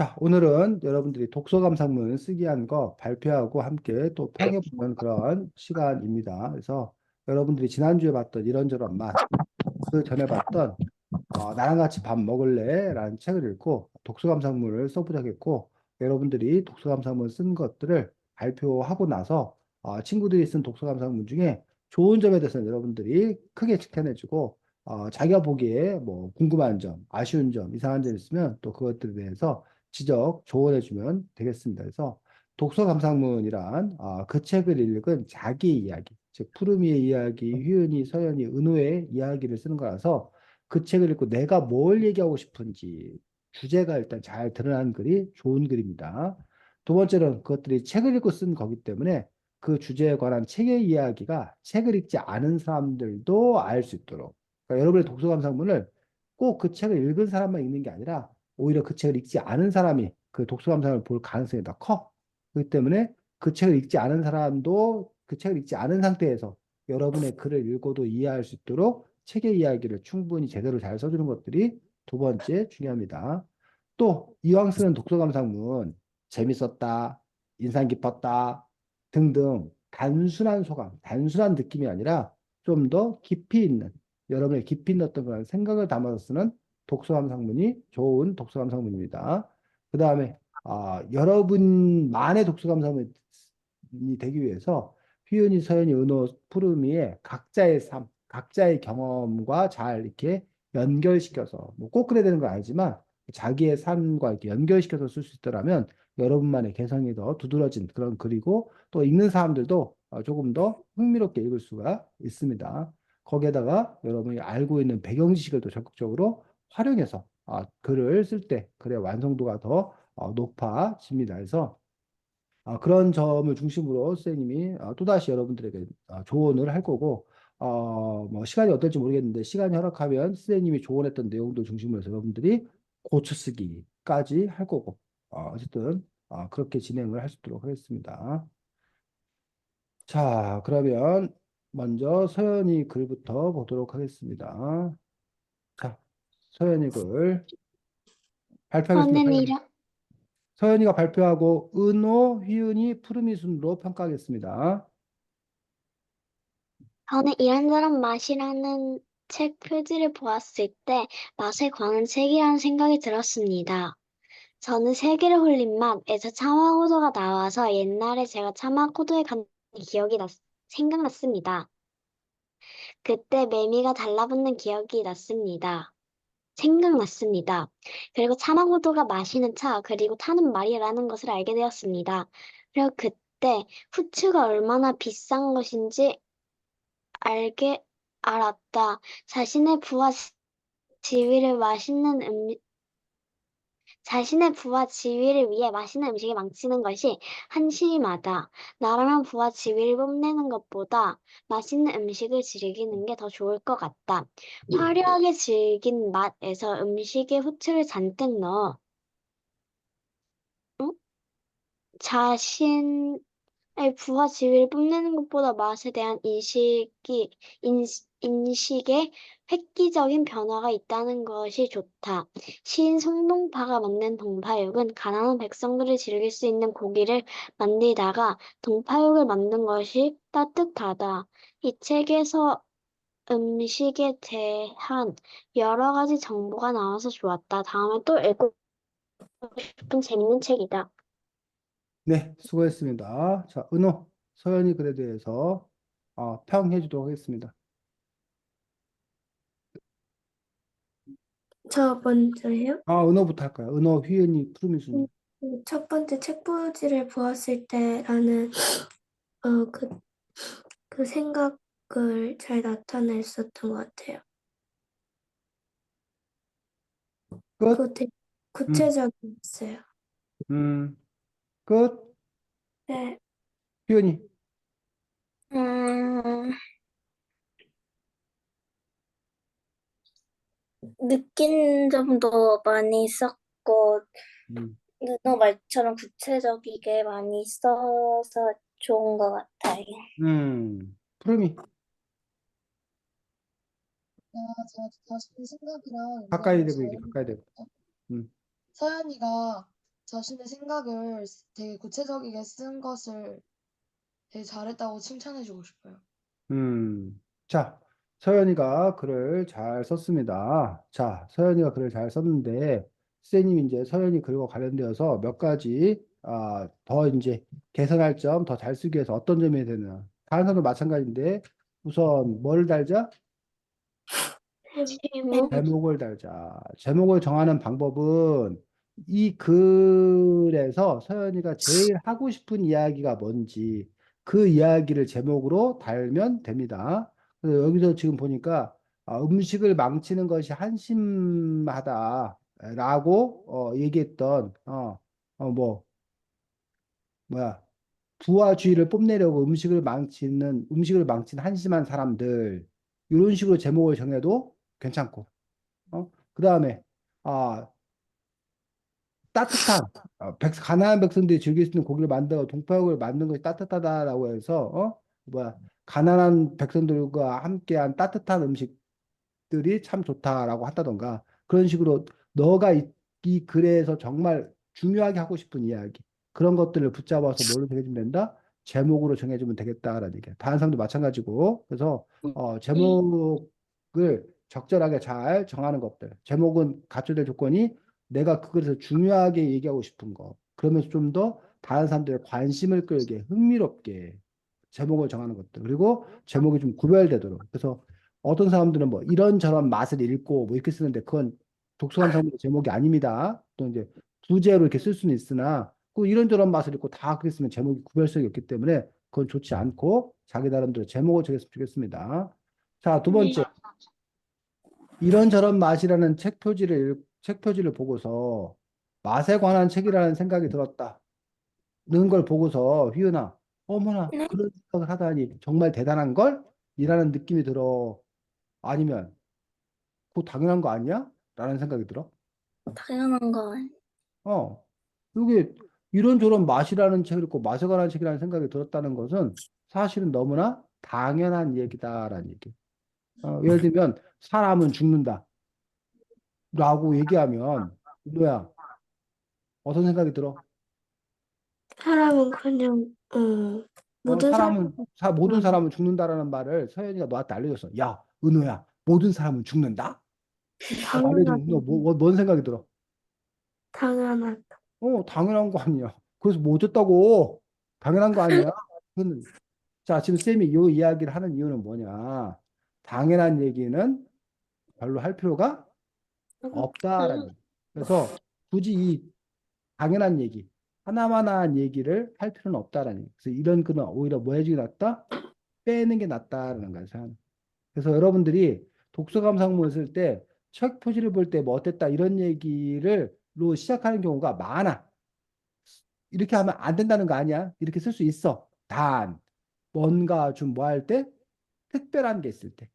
자, 오늘은 여러분들이 독서감상문 쓰기 한 거 발표하고 함께 또 평해보는 그런 시간입니다. 그래서 여러분들이 지난주에 봤던 이런저런 맛, 그 전에 봤던 나랑 같이 밥 먹을래? 라는 책을 읽고 독서감상문을 써보자겠고, 여러분들이 독서감상문 쓴 것들을 발표하고 나서 친구들이 쓴 독서감상문 중에 좋은 점에 대해서는 여러분들이 크게 칭찬해주고, 자기가 보기에 뭐 궁금한 점, 아쉬운 점, 이상한 점 있으면 또 그것들에 대해서 지적, 조언해주면 되겠습니다. 그래서 독서감상문이란 그 책을 읽은 자기 이야기, 즉 푸르미의 이야기, 휴은이, 서연이, 은호의 이야기를 쓰는 거라서 그 책을 읽고 내가 뭘 얘기하고 싶은지 주제가 일단 잘 드러난 글이 좋은 글입니다. 두 번째는 그것들이 책을 읽고 쓴 거기 때문에 그 주제에 관한 책의 이야기가 책을 읽지 않은 사람들도 알 수 있도록, 그러니까 여러분의 독서 감상문을 꼭 그 책을 읽은 사람만 읽는 게 아니라 오히려 그 책을 읽지 않은 사람이 그 독서 감상을 볼 가능성이 더 커. 그렇기 때문에 그 책을 읽지 않은 사람도 그 책을 읽지 않은 상태에서 여러분의 글을 읽어도 이해할 수 있도록 책의 이야기를 충분히 제대로 잘 써주는 것들이 두 번째 중요합니다. 또 이왕 쓰는 독서감상문 재밌었다, 인상 깊었다 등등 단순한 소감, 단순한 느낌이 아니라 좀 더 깊이 있는 여러분의 깊이 있는 어떤 그런 생각을 담아서 쓰는 독서감상문이 좋은 독서감상문입니다. 그 다음에 여러분만의 독서감상문이 되기 위해서 휘은이, 서연이, 은호, 푸르미의 각자의 삶, 각자의 경험과 잘 이렇게 연결시켜서, 뭐 꼭 그래야 되는 건 아니지만, 자기의 삶과 이렇게 연결시켜서 쓸 수 있더라면, 여러분만의 개성이 더 두드러진 그런 글이고, 또 읽는 사람들도 조금 더 흥미롭게 읽을 수가 있습니다. 거기에다가 여러분이 알고 있는 배경 지식을 또 적극적으로 활용해서 글을 쓸 때 글의 완성도가 더 높아집니다. 그래서 그런 점을 중심으로 선생님이 또다시 여러분들에게 조언을 할 거고, 뭐 시간이 어떨지 모르겠는데 시간이 허락하면 선생님이 조언했던 내용들 중심으로 해서 여러분들이 고쳐쓰기까지 할 거고, 어쨌든 그렇게 진행을 할 수 있도록 하겠습니다. 자, 그러면 먼저 서연이 글부터 보도록 하겠습니다. 자, 서연이 글 발표하겠습니다. 저는 서연이. 서연이가 발표하고 은호, 휘은이, 푸르미 순으로 평가하겠습니다. 이런저런 맛이라는 책 표지를 보았을 때 맛에 관한 책이라는 생각이 들었습니다. 저는 세계를 홀린 맛에서 참화고도가 나와서 옛날에 제가 참화고도에 간 생각났습니다. 그때 매미가 달라붙는 기억이 생각났습니다. 그리고 참화고도가 마시는 차, 그리고 타는 말이라는 것을 알게 되었습니다. 그리고 그때 후추가 얼마나 비싼 것인지 알게 알았다. 자신의 부와 지위를 맛있는 음, 자신의 부와 지위를 위해 맛있는 음식을 망치는 것이 한심하다. 나라면 부와 지위를 뽐내는 것보다 맛있는 음식을 즐기는 게 더 좋을 것 같다. 화려하게 즐긴 맛에서 음식에 후추를 잔뜩 넣어 응? 자신의 부와 지위를 뽐내는 것보다 맛에 대한 인식에 획기적인 변화가 있다는 것이 좋다. 시인 송동파가 만든 동파육은 가난한 백성들이 즐길 수 있는 고기를 만들다가 동파육을 만든 것이 따뜻하다. 이 책에서 음식에 대한 여러 가지 정보가 나와서 좋았다. 다음에 또 읽고 싶은 재밌는 책이다. 네, 수고했습니다. 자, 은호, 서연이 글에 대해서 평해 주도록 하겠습니다. 저 먼저요? 은호부터 할까요? 은호, 휘은이, 푸르미순. 첫 번째 책부지를 보았을 때라는 어, 그, 그 생각을 잘 나타냈었던 것 같아요. 끝? 그거 되게 음, 구체적이었어요. 음, 끝? 네, 휘은이. 음, 느낀 점도 많이 있었고, 음, 누나 말처럼 구체적이게 많이 써서 좋은 것 같아요. 푸르미. 제가 다시 그 생각이랑 가까이 대고 이해하면서 얘기, 가까이 대고. 음, 서연이가 자신의 생각을 되게 구체적이게 쓴 것을 되게 잘했다고 칭찬해주고 싶어요. 자, 서연이가 글을 잘 썼습니다. 자, 서연이가 글을 잘 썼는데, 선생님이 이제 서연이 글과 관련되어서 몇 가지, 더 이제 개선할 점, 더 잘 쓰기 위해서 어떤 점이 되나. 다른 사람도 마찬가지인데, 우선 뭘 달자? 제목. 제목을 달자. 제목을 정하는 방법은 이 글에서 서연이가 제일 하고 싶은 이야기가 뭔지 그 이야기를 제목으로 달면 됩니다. 그래서 여기서 지금 보니까 음식을 망치는 것이 한심하다라고 얘기했던 뭐 뭐야 부하주의를 뽐내려고 음식을 망치는 한심한 사람들 이런 식으로 제목을 정해도 괜찮고 그 다음에, 아, 따뜻한, 가난한 백성들이 즐길 수 있는 고기를 만들어 동포육을 만든 것이 따뜻하다라고 해서, 가난한 백성들과 함께한 따뜻한 음식들이 참 좋다라고 한다던가, 그런 식으로 너가 이 글에서 정말 중요하게 하고 싶은 이야기, 그런 것들을 붙잡아서 뭘로 정해주면 된다? 제목으로 정해주면 되겠다라는 얘기야. 다른 사람도 마찬가지고, 그래서, 제목을 적절하게 잘 정하는 것들. 제목은 갖춰야 될 조건이 내가 그것에서 중요하게 얘기하고 싶은 거. 그러면서 좀 더 다른 사람들의 관심을 끌게, 흥미롭게 제목을 정하는 것들. 그리고 제목이 좀 구별되도록. 그래서 어떤 사람들은 뭐 이런저런 맛을 읽고 뭐 이렇게 쓰는데 그건 독서감상문의 제목이 아닙니다. 또 이제 부제로 이렇게 쓸 수는 있으나 그 이런저런 맛을 읽고 다 그렇게 쓰면 제목이 구별성이 없기 때문에 그건 좋지 않고 자기 나름대로 제목을 정했으면 좋겠습니다. 자, 두 번째. 이런저런 맛이라는 책 표지를 보고서 맛에 관한 책이라는 생각이 들었다는 걸 보고서 휘은아, 어머나 네. 그런 생각을 하다니 정말 대단한 걸? 이라는 느낌이 들어. 아니면 그거 당연한 거 아니야? 라는 생각이 들어. 당연한 거 아니- 어, 이게 이런저런 맛이라는 책을 읽고 맛에 관한 책이라는 생각이 들었다는 것은 사실은 너무나 당연한 얘기다라는 얘기. 예를 들면 사람은 죽는다 라고 얘기하면 뭐야? 어떤 생각이 들어? 사람은 그냥 모든 사람 모든 음, 사람은 죽는다라는 말을 서연이가 너한테 알려줬어. 야, 은호야, 모든 사람은 죽는다? 라고 알려주면 너 당연하다. 뭔 생각이 들어? 당연하다. 당연한 거 아니야. 그래서 뭐 어쨌다고? 당연한 거 아니야? 자, 지금 쌤이 이 이야기를 하는 이유는 뭐냐? 당연한 얘기는 별로 할 필요가 없다라는 얘기. 그래서 굳이 이 당연한 얘기, 하나만한 얘기를 할 필요는 없다라는 얘기. 그래서 이런 글은 오히려 뭐 해주기 낫다? 빼는 게 낫다라는 거예요. 그래서 여러분들이 독서 감상문을 쓸 때 책 표지를 볼 때 뭐 어땠다 이런 얘기를로 시작하는 경우가 많아. 이렇게 하면 안 된다는 거 아니야? 이렇게 쓸 수 있어. 단 뭔가 좀 뭐 할 때 특별한 게 있을 때,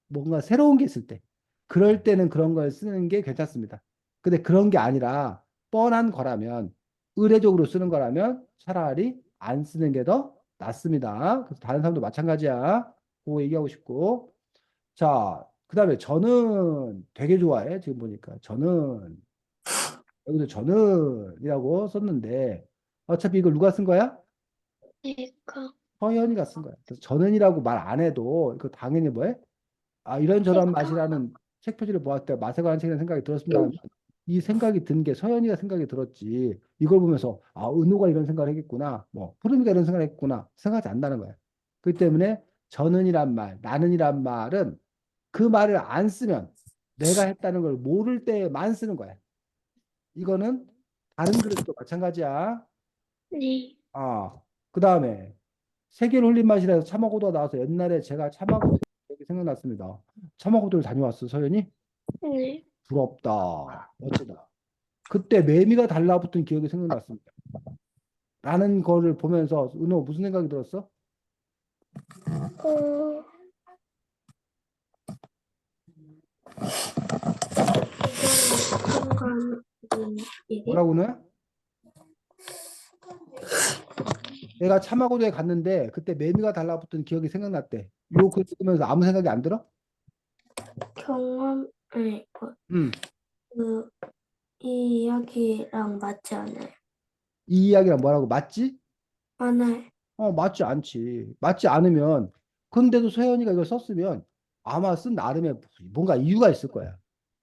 뭔가 새로운 게 있을 때, 그럴 때는 그런 걸 쓰는 게 괜찮습니다. 근데 그런 게 아니라 뻔한 거라면 의례적으로 쓰는 거라면 차라리 안 쓰는 게 더 낫습니다. 그래서 다른 사람도 마찬가지야. 그거 얘기하고 싶고. 자, 그다음에 저는 되게 좋아해. 지금 보니까 저는 여기서 저는이라고 썼는데 어차피 이걸 누가 쓴 거야? 제가. 서현이가 쓴 거야. 그래서 저는이라고 말 안 해도 그 당연히 뭐해? 이런저런 맛이라는 책 표지를 보았을 때 맛에 관한 책이라는 생각이 들었습니다 하면 이 생각이 든 게 서현이가 생각이 들었지. 이걸 보면서 은호가 이런 생각을 했겠구나. 뭐 푸르미가 이런 생각을 했구나. 생각하지 않는다는 거야. 그렇기 때문에 저는이란 말, 나는이란 말은 그 말을 안 쓰면 내가 했다는 걸 모를 때만 쓰는 거야. 이거는 다른 글에서도 마찬가지야. 네. 그 다음에 세계를 홀린 맛이라서 차마고도 나와서 옛날에 제가 차마고도 여기 생각났습니다. 차마고도를 다녀왔어, 서연이? 네. 부럽다. 멋지다. 그때 매미가 달라붙은 기억이 생각났습니다. 라는 거를 보면서 은호 무슨 생각이 들었어? 어, 순간 얘기? 뭐라고 은호야? 내가 차마고도에 갔는데 그때 매미가 달라붙은 기억이 생각났대. 요 글 읽으면서 아무 생각이 안 들어? 경험 아니 음. 그 이 이야기랑 맞지 않아요. 이 이야기랑 뭐라고 맞지? 맞아요. 맞지 않지. 맞지 않으면 근데도 서현이가 이걸 썼으면 아마 쓴 나름의 뭔가 이유가 있을 거야.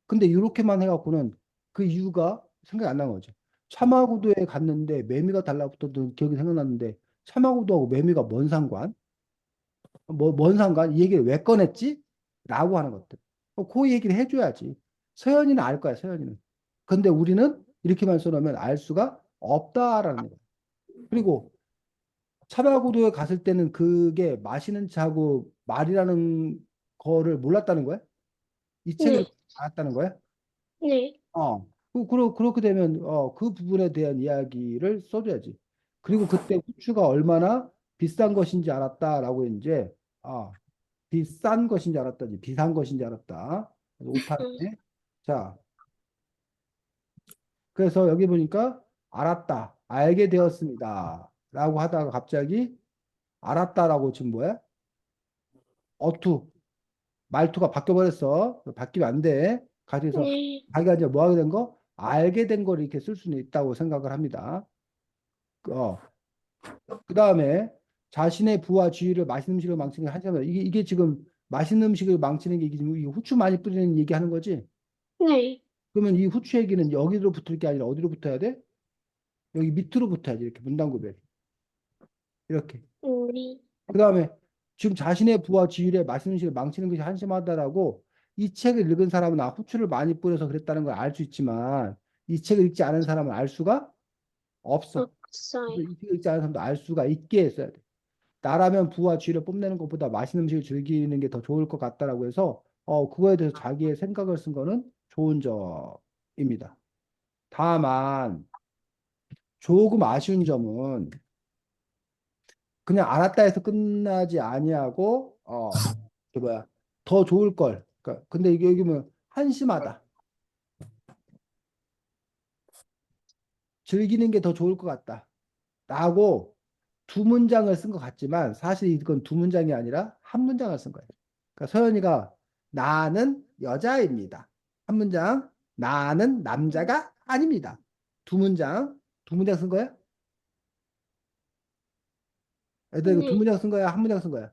근데 이렇게만 해갖고는 그 이유가 생각이 안 나는 거지. 참화구도에 갔는데 매미가 달라붙었던 기억이 생각났는데 참화구도하고 매미가 뭔 상관? 뭔 상관? 이 얘기를 왜 꺼냈지? 라고 하는 것들. 그 얘기를 해줘야지. 서연이는 알 거야, 서연이는. 근데 우리는 이렇게만 써놓으면 알 수가 없다라는 거야. 그리고 차바구도에 갔을 때는 그게 마시는 차고 말이라는 거를 몰랐다는 거야? 이 책을 네, 알았다는 거야? 네, 그렇게 되면 그 부분에 대한 이야기를 써줘야지. 그리고 그때 후추가 얼마나 비싼 것인지 알았다라고 이제 비싼 것인지 알았다지 비싼 것인지 알았다. 음, 오타네. 자, 그래서 여기 보니까 알았다, 알게 되었습니다. 라고 하다가 갑자기 알았다라고 지금 뭐야? 어투, 말투가 바뀌어버렸어. 바뀌면 안 돼. 가져서 네, 자기가 이제 뭐 하게 된 거? 알게 된 걸 이렇게 쓸 수는 있다고 생각을 합니다. 어, 그 다음에 자신의 부와 지위를 맛있는 음식을 망치는 게 한자면 이게 지금 맛있는 음식을 망치는 게 이게 지금 이 후추 많이 뿌리는 얘기 하는 거지? 네, 그러면 이 후추 얘기는 여기로 붙을 게 아니라 어디로 붙어야 돼? 여기 밑으로 붙어야지. 이렇게 문단구별. 이렇게. 네, 그 다음에 지금 자신의 부와 지위에 맛있는 음식을 망치는 것이 한심하다라고 이 책을 읽은 사람은 후추를 많이 뿌려서 그랬다는 걸 알 수 있지만 이 책을 읽지 않은 사람은 알 수가 없어. 없어요. 그래서 이 책을 읽지 않은 사람도 알 수가 있게 했어야 돼. 나라면 부와 지위를 뽐내는 것보다 맛있는 음식을 즐기는 게 더 좋을 것 같다라고 해서 그거에 대해서 자기의 생각을 쓴 거는 좋은 점입니다. 다만 조금 아쉬운 점은 그냥 알았다 해서 끝나지 아니하고 그 뭐야 더 좋을 걸. 그러니까 근데 이게 여기 뭐 한심하다. 즐기는 게 더 좋을 것 같다. 라고 두 문장을 쓴 것 같지만 사실 이건 두 문장이 아니라 한 문장을 쓴 거예요. 그러니까 서연이가 나는 여자입니다. 한 문장. 나는 남자가 아닙니다. 두 문장. 두 문장 쓴 거야? 애들 이거 두 네, 문장 쓴 거야? 한 문장 쓴 거야?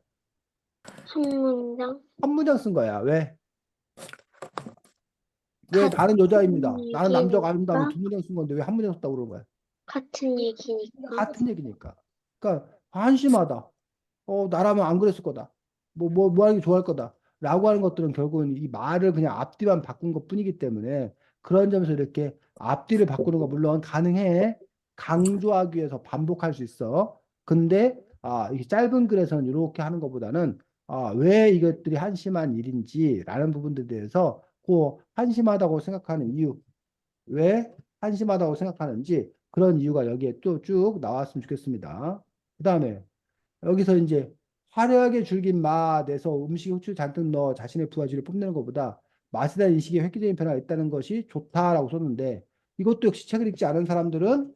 한 문장. 한 문장 쓴 거야. 왜? 왜 같은 나는 여자입니다. 나는 남자가 아닙니다 하면 얘기니까, 두 문장 쓴 건데 왜 한 문장 썼다고 그러는 거야? 같은 얘기니까. 같은 얘기니까. 그러니까 한심하다. 나라면 안 그랬을 거다. 뭐 하는 게 좋아할 거다. 라고 하는 것들은 결국은 이 말을 그냥 앞뒤만 바꾼 것 뿐이기 때문에 그런 점에서 이렇게 앞뒤를 바꾸는 거 물론 가능해. 강조하기 위해서 반복할 수 있어. 근데 이 짧은 글에서는 이렇게 하는 것보다는 왜 이것들이 한심한 일인지라는 부분들에 대해서 그 한심하다고 생각하는 이유, 왜 한심하다고 생각하는지 그런 이유가 여기에 또 쭉 나왔으면 좋겠습니다. 그 다음에 여기서 이제 화려하게 줄긴 맛에서 음식에 후추 잔뜩 넣어 자신의 부하지를 뽐내는 것보다 맛에 대한 인식에 획기적인 변화가 있다는 것이 좋다라고 썼는데 이것도 역시 책을 읽지 않은 사람들은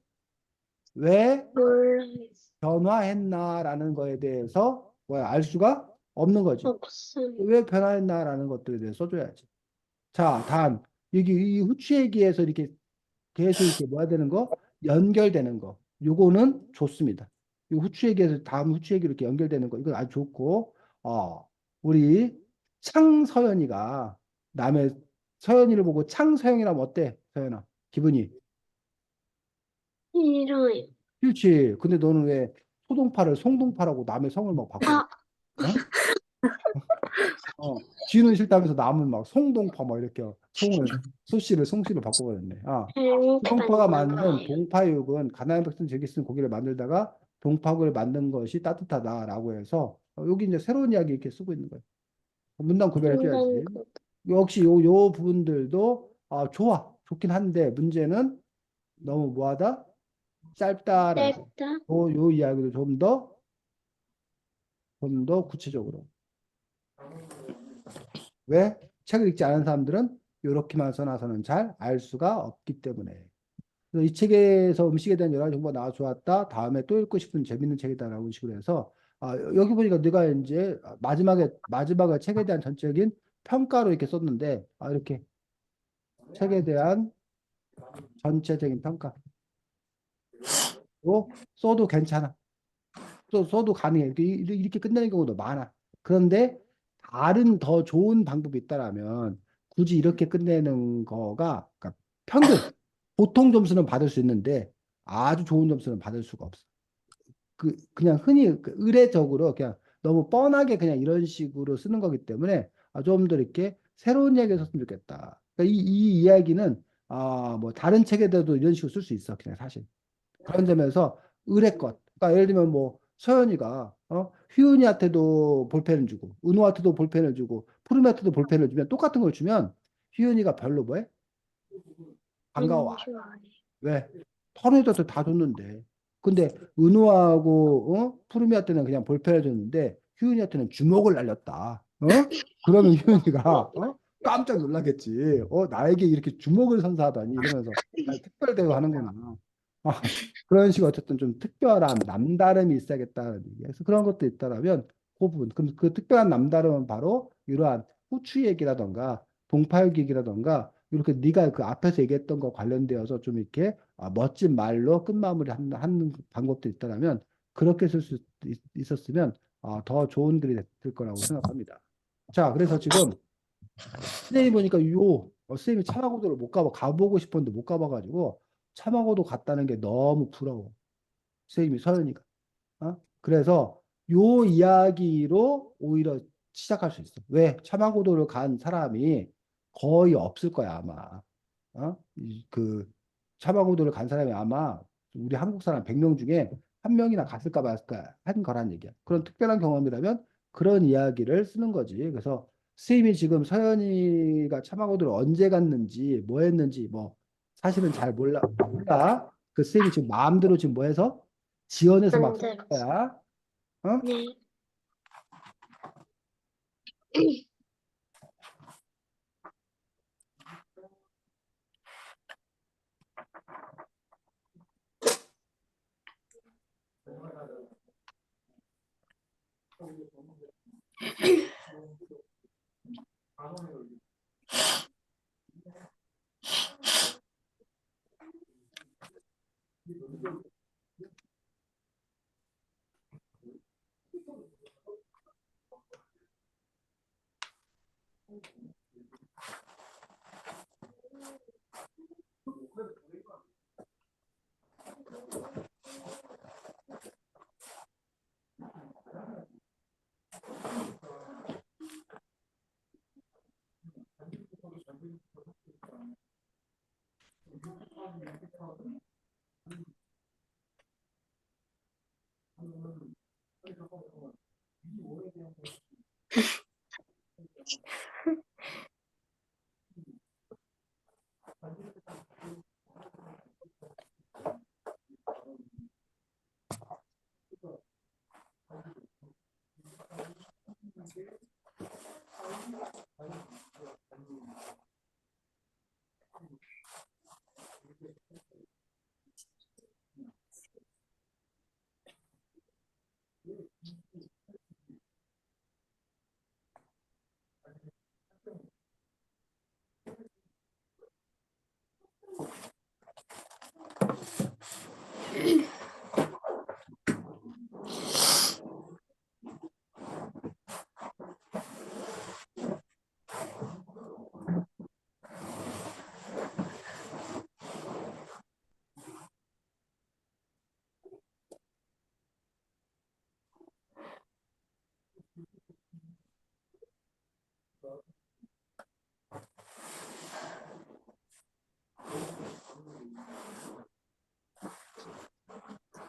왜 몰라요. 변화했나라는 거에 대해서 뭐야 알 수가 없는 거지. 없어요. 왜 변화했나라는 것들에 대해서 써줘야지. 자, 다음 여기 이 후추 얘기에서 이렇게 계속 이렇게 뭐야 되는 거 연결되는 거 요거는 좋습니다. 이 후추 얘기에서 다음 후추 얘기로 이렇게 연결되는 거 이건 아주 좋고 우리 창서연이가 남의 서연이를 보고 창서영이라면 어때? 서연아 기분이 싫어요. 싫지. 근데 너는 왜 소동파를 송동파라고 남의 성을 막 바꿔? 아, 어? 쥐는 싫다면서 남은 막 송동파 막 이렇게 송을 소씨를 송씨로 바꿔버렸네. 소동파가 잘못했나 만든 봐요. 동파육은 가난한 백성 즐길 수 있는 고기를 만들다가 동파육을 만든 것이 따뜻하다라고 해서 여기 이제 새로운 이야기 이렇게 쓰고 있는 거예요. 문단 인간 구별해줘야지. 그 역시 요 부분들도 좋아. 좋긴 한데 문제는 너무 뭐하다? 짧다라는 거. 짧다. 요 이야기도 좀 더 구체적으로. 왜? 책을 읽지 않은 사람들은 이렇게만 써놔서는 잘 알 수가 없기 때문에. 그래서 이 책에서 음식에 대한 여러 가지 정보가 나와 좋았다. 다음에 또 읽고 싶은 재밌는 책이다라고 식으로 해서 여기 보니까 네가 이제 마지막에 책에 대한 전적인 평가로 이렇게 썼는데 이렇게 책에 대한 전체적인 평가. 써도 괜찮아. 써도 가능해. 이렇게 끝내는 경우도 많아. 그런데 다른 더 좋은 방법이 있다라면 굳이 이렇게 끝내는 거가 그러니까 평균 보통 점수는 받을 수 있는데 아주 좋은 점수는 받을 수가 없어. 그냥 흔히 의례적으로 그냥 너무 뻔하게 그냥 이런 식으로 쓰는 거기 때문에 좀 더 이렇게 새로운 이야기를 썼으면 좋겠다. 그러니까 이 이야기는 뭐 다른 책에도 이런 식으로 쓸 수 있어. 그냥 사실. 그런 점에서 의례껏. 그러니까 예를 들면 뭐 서연이가 휘은이한테도 볼펜을 주고 은호한테도 볼펜을 주고 푸르미한테도 볼펜을 주면 똑같은 걸 주면 휘은이가 별로 뭐해? 반가워. 좋아해. 왜? 턴에도 다 줬는데. 근데 은호하고 푸르미한테는 그냥 볼펜을 줬는데 휴윤이한테는 주먹을 날렸다. 그러면 휴윤이가 깜짝 놀라겠지. 나에게 이렇게 주먹을 선사하다니 이러면서 특별 대우하는구나. 그런 식으로 어쨌든 좀 특별한 남다름이 있어야겠다는 얘기. 그래서 그런 것도 있다라면 그 부분. 그럼 그 특별한 남다름은 바로 이러한 후추 얘기라던가 동파육 얘기라던가 이렇게 네가 그 앞에서 얘기했던 거 관련되어서 좀 이렇게 멋진 말로 끝마무리 하는 방법도 있다면 그렇게 쓸 수 있었으면 더 좋은 글이 될 거라고 생각합니다. 자, 그래서 지금 선생님이 보니까 선생님이 차마고도를 못 가보고 싶었는데 못 가봐가지고 차마고도 갔다는 게 너무 부러워. 선생님이 서연이가. 그래서 요 이야기로 오히려 시작할 수 있어. 왜? 차마고도를 간 사람이 거의 없을 거야, 아마. 그 차마고도를 간 사람이 아마 우리 한국 사람 100명 중에 한 명이나 갔을까 말까 한 거란 얘기야. 그런 특별한 경험이라면 그런 이야기를 쓰는 거지. 그래서 선생님이 지금 서연이가 차마고도를 언제 갔는지 뭐 했는지 뭐 사실은 잘 몰라. 그 선생님이 지금 마음대로 지금 뭐 해서 지원해서 막 쓰는 만들었어. 거야. 어? 네.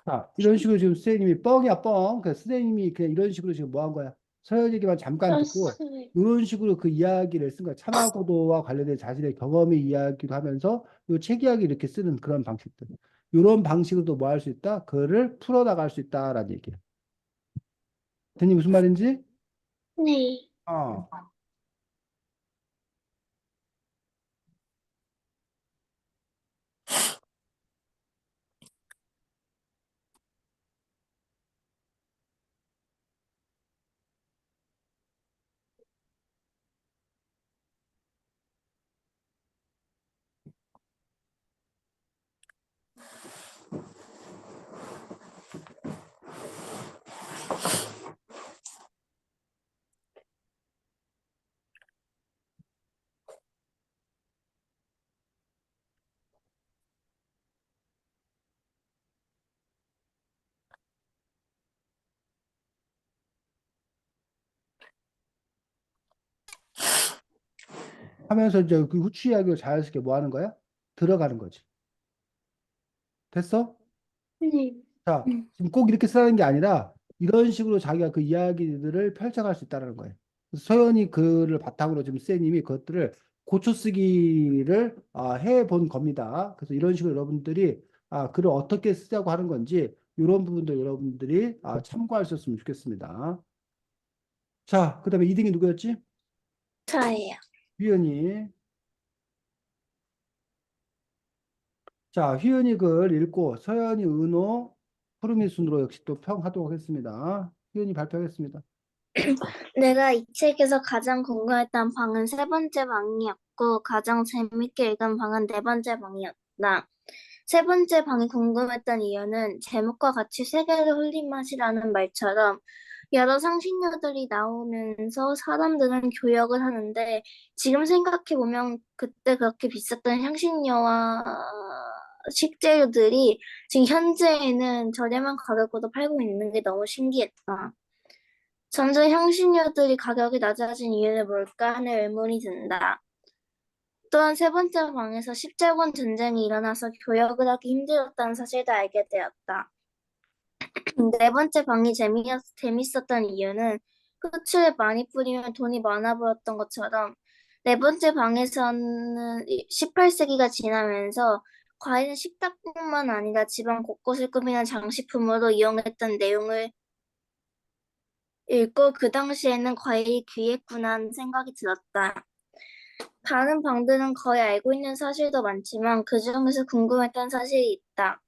자, 이런 식으로 지금 선생님이 뻥이야, 뻥. 그래서 선생님이 그냥 이런 식으로 지금 뭐 한 거야? 서열 얘기만 잠깐 듣고 썼어요. 이런 식으로 그 이야기를 쓴 거야. 참하고도와 관련된 자신의 경험의 이야기도 하면서 요 책 이야기 이렇게 쓰는 그런 방식들. 이런 방식으로도 뭐 할 수 있다? 그를 풀어나갈 수 있다라는 얘기야. 됐니? 무슨 말인지? 네. 어. 하면서 이제 그 후추 이야기를 자연스럽게 뭐 하는 거야? 들어가는 거지. 됐어? 네. 자, 지금 꼭 이렇게 쓰라는 게 아니라 이런 식으로 자기가 그 이야기들을 펼쳐갈 수 있다는 거예요. 그래서 서연이 글을 바탕으로 지금 쌤님이 그것들을 고쳐 쓰기를 해본 겁니다. 그래서 이런 식으로 여러분들이 글을 어떻게 쓰자고 하는 건지 이런 부분도 여러분들이 참고하셨으면 좋겠습니다. 자, 그 다음에 2등이 누구였지? 저예요. 휘연이. 자, 휘연이 글 읽고 서연이, 은호, 푸르미 순으로 역시 또 평하도록 하겠습니다. 휘연이 발표하겠습니다. 내가 이 책에서 가장 궁금했던 방은 세 번째 방이었고, 가장 재밌게 읽은 방은 네 번째 방이었다. 세 번째 방이 궁금했던 이유는 제목과 같이 세계를 홀린 맛이라는 말처럼 여러 상식녀들이 나오면서 사람들은 교역을 하는데 지금 생각해보면 그때 그렇게 비쌌던 향신료와 식재료들이 지금 현재에는 저렴한 가격으로 팔고 있는 게 너무 신기했다. 점점 향신료들이 가격이 낮아진 이유는 뭘까 하는 의문이 든다. 또한 세 번째 방에서 십제군 전쟁이 일어나서 교역을 하기 힘들었다는 사실도 알게 되었다. 네 번째 방이 재밌었던 이유는 후추를 많이 뿌리면 돈이 많아 보였던 것처럼 네 번째 방에서는 18세기가 지나면서 과일은 식탁뿐만 아니라 집안 곳곳을 꾸미는 장식품으로 이용했던 내용을 읽고 그 당시에는 과일이 귀했구나 하는 생각이 들었다. 다른 방들은 거의 알고 있는 사실도 많지만 그 중에서 궁금했던 사실이 있다.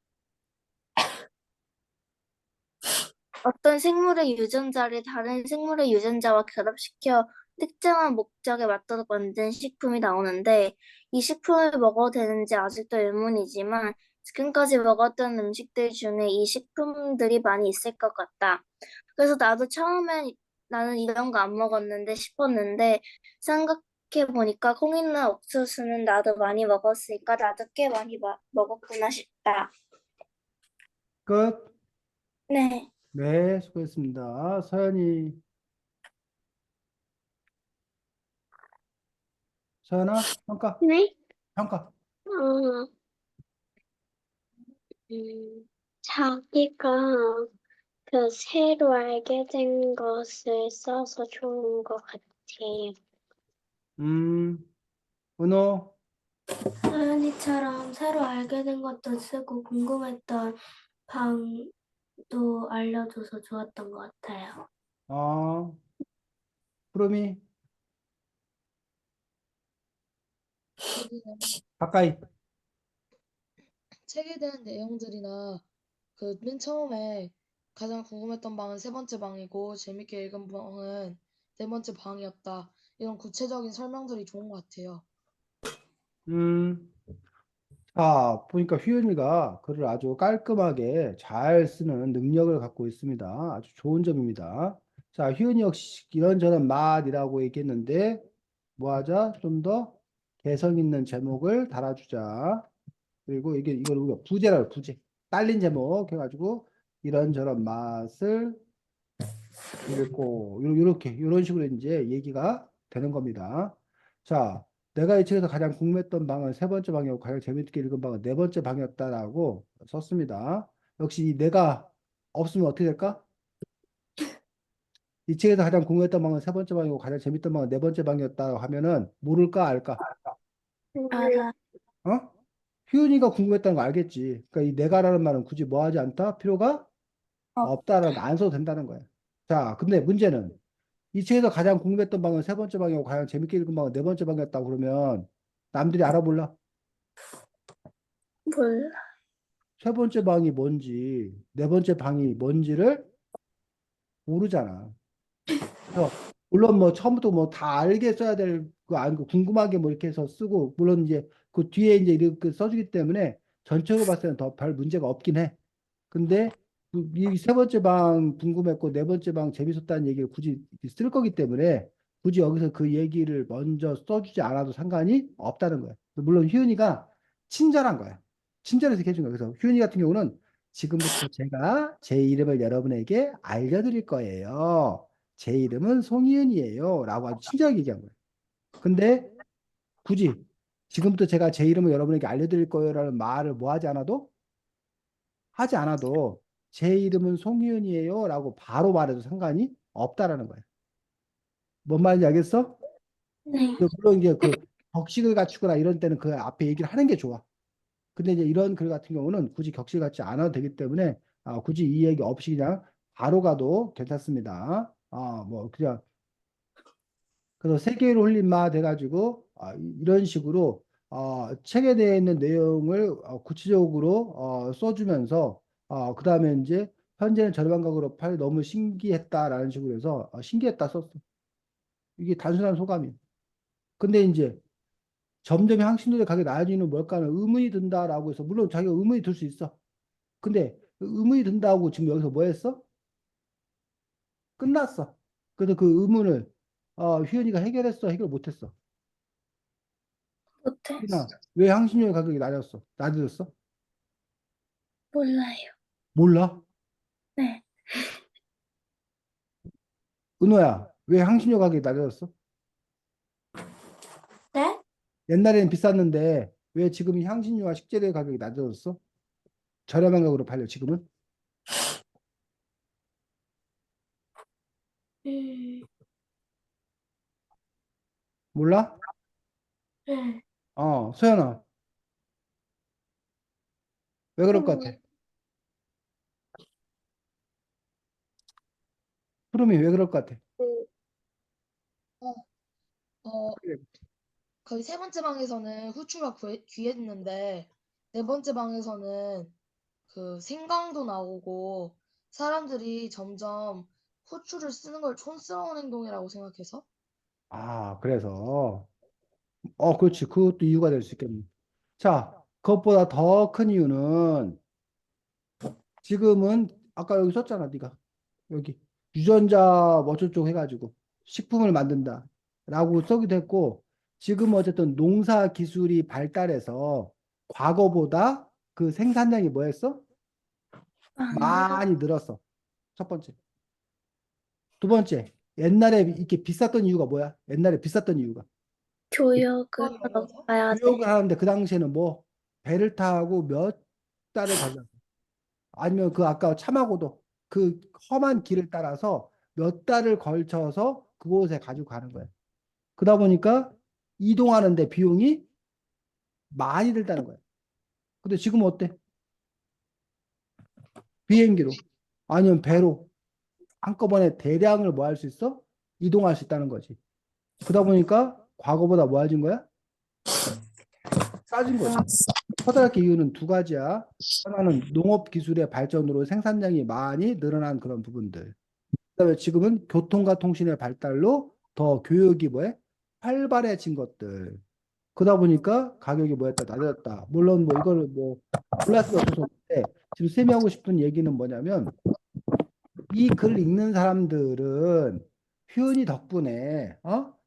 어떤 생물의 유전자를 다른 생물의 유전자와 결합시켜 특정한 목적에 맞도록 만든 식품이 나오는데 이 식품을 먹어도 되는지 아직도 의문이지만 지금까지 먹었던 음식들 중에 이 식품들이 많이 있을 것 같다. 그래서 나도 처음엔 나는 이런 거 안 먹었는데 싶었는데 생각해보니까 콩이나 옥수수는 나도 많이 먹었으니까 나도 꽤 많이 먹었구나 싶다. 끝. 네. 네, 수고했습니다. 서연아, 평가, 네? 평가. 어, 자기가 그 새로 알게 된 것을 써서 좋은 것 같아요. 음, 은호, 서연이처럼 새로 알게 된 것도 쓰고 궁금했던 방도 알려줘서 좋았던 것 같아요. 어, 푸르미, 책에 가까이. 책에 대한 내용들이나 그 맨 처음에 가장 궁금했던 방은 세 번째 방이고 재밌게 읽은 방은 네 번째 방이었다. 이런 구체적인 설명들이 좋은 것 같아요. 음, 보니까 휘은이가 글을 아주 깔끔하게 잘 쓰는 능력을 갖고 있습니다. 아주 좋은 점입니다. 자, 휘은이 역시 이런저런 맛이라고 얘기했는데, 뭐 하자? 좀 더 개성 있는 제목을 달아주자. 그리고 이걸 우리가 부제라고 부제. 딸린 제목 해가지고 이런저런 맛을 읽고 요렇게 이런 식으로 이제 얘기가 되는 겁니다. 자, 내가 이 책에서 가장 궁금했던 방은 세 번째 방이었고 가장 재밌게 읽은 방은 네 번째 방이었다라고 썼습니다. 역시 이 내가 없으면 어떻게 될까? 이 책에서 가장 궁금했던 방은 세 번째 방이고 가장 재밌던 방은 네 번째 방이었다고 하면은 모를까 알까? 알아. 어? 휴은이가 궁금했다는 거 알겠지. 그러니까 이 내가라는 말은 굳이 뭐 하지 않다? 필요가 없다라는 안 써도 된다는 거야. 자, 근데 문제는 이 책에서 가장 궁금했던 방은 세 번째 방이고 가장 재밌게 읽은 방은 네 번째 방이었다고 그러면 남들이 알아볼라? 몰라. 세 번째 방이 뭔지, 네 번째 방이 뭔지를 모르잖아. 그래서 물론 뭐 처음부터 뭐 다 알게 써야 될 거 아니고 궁금하게 뭐 이렇게 해서 쓰고 물론 이제 그 뒤에 이제 이렇게 써주기 때문에 전체적으로 봤을 때는 더 별 문제가 없긴 해. 근데 이 세 번째 방 궁금했고 네 번째 방 재밌었다는 얘기를 굳이 쓸 거기 때문에 굳이 여기서 그 얘기를 먼저 써주지 않아도 상관이 없다는 거야. 물론 휴은이가 친절한 거야. 친절해서 이렇게 해준 거야. 그래서 휴은이 같은 경우는 지금부터 제가 제 이름을 여러분에게 알려드릴 거예요. 제 이름은 송희은이에요. 라고 아주 친절하게 얘기한 거예요. 근데 굳이 지금부터 제가 제 이름을 여러분에게 알려드릴 거예요라는 말을 뭐 하지 않아도 제 이름은 송희은이에요라고 바로 말해도 상관이 없다라는 거예요. 뭔 말인지 알겠어? 네. 물론 이제 그 격식을 갖추거나 이런 때는 그 앞에 얘기를 하는 게 좋아. 근데 이제 이런 글 같은 경우는 굳이 격식 갖지 않아도 되기 때문에 굳이 이 얘기 없이 그냥 바로 가도 괜찮습니다. 뭐 그냥 그래서 세계로 흘린 마 돼가지고 이런 식으로 책에 대해 있는 내용을 구체적으로 써주면서 그 다음에 이제 현재는 저렴한 가격으로 팔 너무 신기했다라는 식으로 해서 신기했다 썼어. 이게 단순한 소감이에요. 근데 이제 점점 향신료의 가격이 낮아지는 이유는 뭘까는 의문이 든다라고 해서 물론 자기가 의문이 들 수 있어. 근데 그 의문이 든다고 지금 여기서 뭐 했어? 끝났어. 그래서 그 의문을 휘은이가 해결했어? 해결 못했어? 못해. 휘은아, 왜 향신료 가격이 낮아졌어? 몰라요. 몰라? 네. 은호야, 왜 향신료 가격이 낮아졌어? 네? 옛날에는 비쌌는데 왜 지금 향신료와 식재료 가격이 낮아졌어? 저렴한 가격으로 팔려 지금은? 음, 몰라? 네. 소연아, 왜 그럴 것 같아? 푸름이 왜 그럴 것 같아? 어, 어, 거기 세 번째 방에서는 후추가 귀했는데 네 번째 방에서는 그 생강도 나오고 사람들이 점점 후추를 쓰는 걸 촌스러운 행동이라고 생각해서 그래서 그렇지. 그것도 이유가 될 수 있겠네. 자, 그것보다 더 큰 이유는 지금은 아까 여기 썼잖아, 네가. 여기 유전자 뭐 어쩌고 해가지고 식품을 만든다라고 써기도 했고 지금 어쨌든 농사 기술이 발달해서 과거보다 그 생산량이 뭐였어? 많이 늘었어. 첫 번째. 두 번째. 옛날에 이렇게 비쌌던 이유가 뭐야? 옛날에 비쌌던 이유가 교역을 수학이 하러 어려워서 가야 돼. 뉴욕을 하는데 그 당시에는 뭐 배를 타고 몇 달을 가자. 아니면 그 아까 참하고도 그 험한 길을 따라서 몇 달을 걸쳐서 그곳에 가지고 가는 거예요. 그러다 보니까 이동하는데 비용이 많이 들다는 거예요. 근데 지금 어때? 비행기로 아니면 배로 한꺼번에 대량을 뭐 할 수 있어? 이동할 수 있다는 거지. 그러다 보니까 과거보다 뭐 해진 거야? 싸진 거지. 커다랗게 이유는 두 가지야. 하나는 농업 기술의 발전으로 생산량이 많이 늘어난 그런 부분들. 그다음에 지금은 교통과 통신의 발달로 더 교육이 뭐해? 활발해진 것들. 그러다 보니까 가격이 뭐였다 낮아졌다. 물론 뭐 이거를 뭐 몰랐으면 어쩔 수 없는데 지금 쌤이 하고 싶은 얘기는 뭐냐면 이 글 읽는 사람들은 효은이 덕분에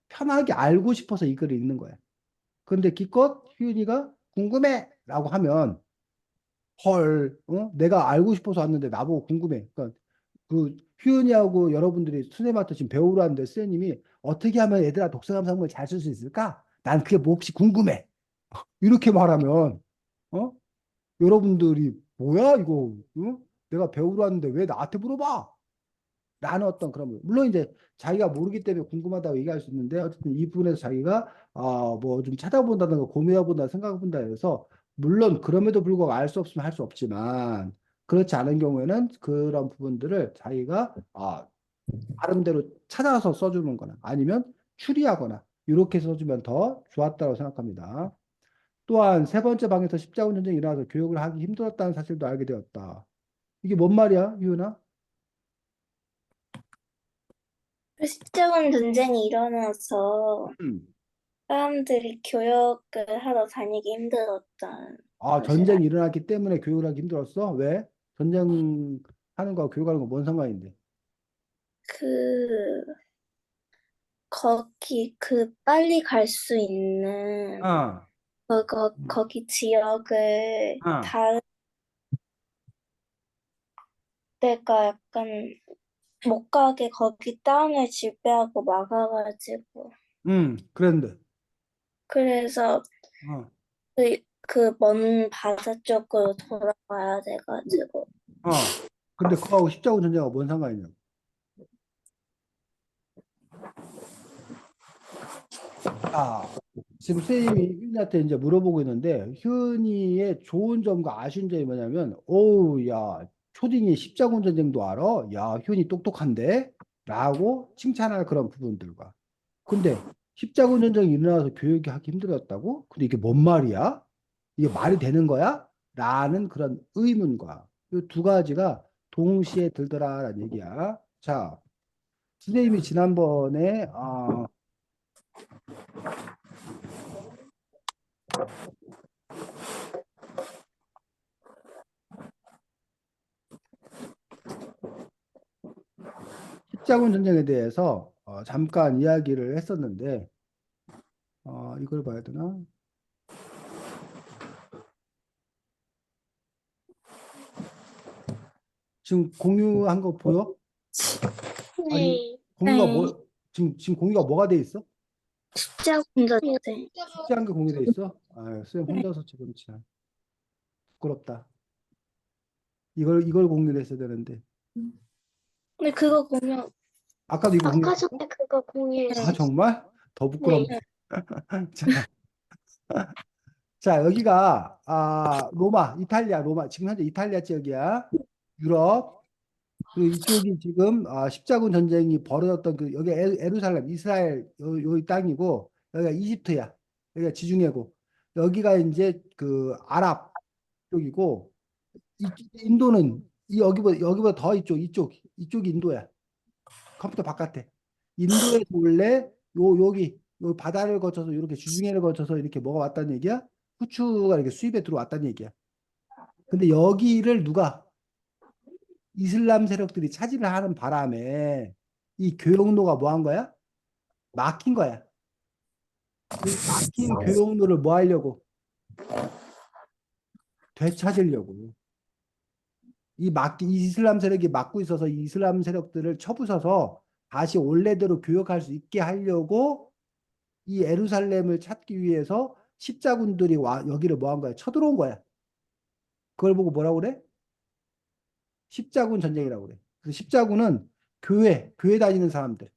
편하게 알고 싶어서 이 글을 읽는 거야. 그런데 기껏 효은이가 궁금해라고 하면 헐, 내가 알고 싶어서 왔는데 나보고 궁금해. 그러니까 그 휴은이하고 여러분들이 수네마트 지금 배우러 하는데 선생님이 어떻게 하면 얘들아 독서 감상문을 잘 쓸 수 있을까? 난 그게 몹시 궁금해. 이렇게 말하면 어? 여러분들이 뭐야 이거? 내가 배우러 왔는데 왜 나한테 물어봐? 라는 어떤 그런 물론 이제 자기가 모르기 때문에 궁금하다고 얘기할 수 있는데 어쨌든 이 부분에서 자기가 뭐 좀 찾아본다든가 고민해본다 생각해본다 해서 물론 그럼에도 불구하고 알 수 없으면 할 수 없지만 그렇지 않은 경우에는 그런 부분들을 자기가 나름대로 찾아서 써주는 거나 아니면 추리하거나 이렇게 써주면 더 좋았다고 생각합니다. 또한 세 번째 방에서 십자군 전쟁이 일어나서 교육을 하기 힘들었다는 사실도 알게 되었다. 이게 뭔 말이야, 유은아? 십자군 전쟁이 일어나서 음. 사람들이 교역을 하러 다니기 힘들었다는 것을 전쟁이 일어났기 때문에 교육을 하기 힘들었어? 왜? 전쟁하는 거와 교육하는 거 뭔 상관인데? 그 거기 빨리 갈 수 있는 아, 거기 지역을 아, 다른 데가 약간 못 가게 거기 땅을 지배하고 막아가지고 그랬는데. 그래서 어, 그 먼 바다 쪽으로 돌아가야 돼가지고. 어. 근데 그거하고 십자군 전쟁하고 뭔 상관이냐고. 아, 지금 선생님이 휴은이한테 이제 물어보고 있는데, 휴은이의 좋은 점과 아쉬운 점이 뭐냐면, 오우, 야, 초딩이 십자군 전쟁도 알아? 야, 휴은이 똑똑한데? 라고 칭찬할 그런 부분들과. 근데 십자군 전쟁이 일어나서 교육이 하기 힘들었다고? 근데 이게 뭔 말이야? 이게 말이 되는 거야? 라는 그런 의문과 이 두 가지가 동시에 들더라라는 얘기야. 자, 선생님이 지난번에 십자군 전쟁에 대해서 잠깐 이야기를 했었는데 이걸 봐야 되나? 지금 공유한 거 보여? 아니 네. 공유가 네. 지금 공유가 뭐가 돼 있어? 십자군 전쟁. 숙제한 게 공유돼 있어? 아, 선생님 네. 혼자서 지금 참 부끄럽다. 이걸 공유를 했어야 되는데 근데 그거 보면 아까도 이거 아까 공유했어? 전에 그거 아 공유했어요. 정말? 더 부끄럽네. 네. 자, 자 여기가 로마, 이탈리아, 로마 지금 현재 이탈리아 지역이야. 유럽. 그리고 이쪽이 지금 십자군 전쟁이 벌어졌던 그 여기 에루살렘 이스라엘 요 땅이고 여기가 이집트야. 여기가 지중해고 여기가 이제 그 아랍 쪽이고 인도는 여기보다 더 이쪽이 인도야. 컴퓨터 바깥에 인도에서 원래 여기 바다를 거쳐서 이렇게 지중해를 거쳐서 이렇게 뭐가 왔다는 얘기야? 후추가 이렇게 수입에 들어왔다는 얘기야. 근데 여기를 누가 이슬람 세력들이 차지를 하는 바람에 이 교역로가 뭐 한 거야? 막힌 거야. 이 막힌 교역로를 뭐 하려고? 되찾으려고. 이 이슬람 세력이 막고 있어서 이 이슬람 세력들을 쳐부숴서 다시 원래대로 교역할 수 있게 하려고 이 예루살렘을 찾기 위해서 십자군들이 여기를 뭐 한 거야? 쳐들어온 거야. 그걸 보고 뭐라고 그래? 십자군 전쟁이라고 그래. 그래서 십자군은 교회 다니는 사람들,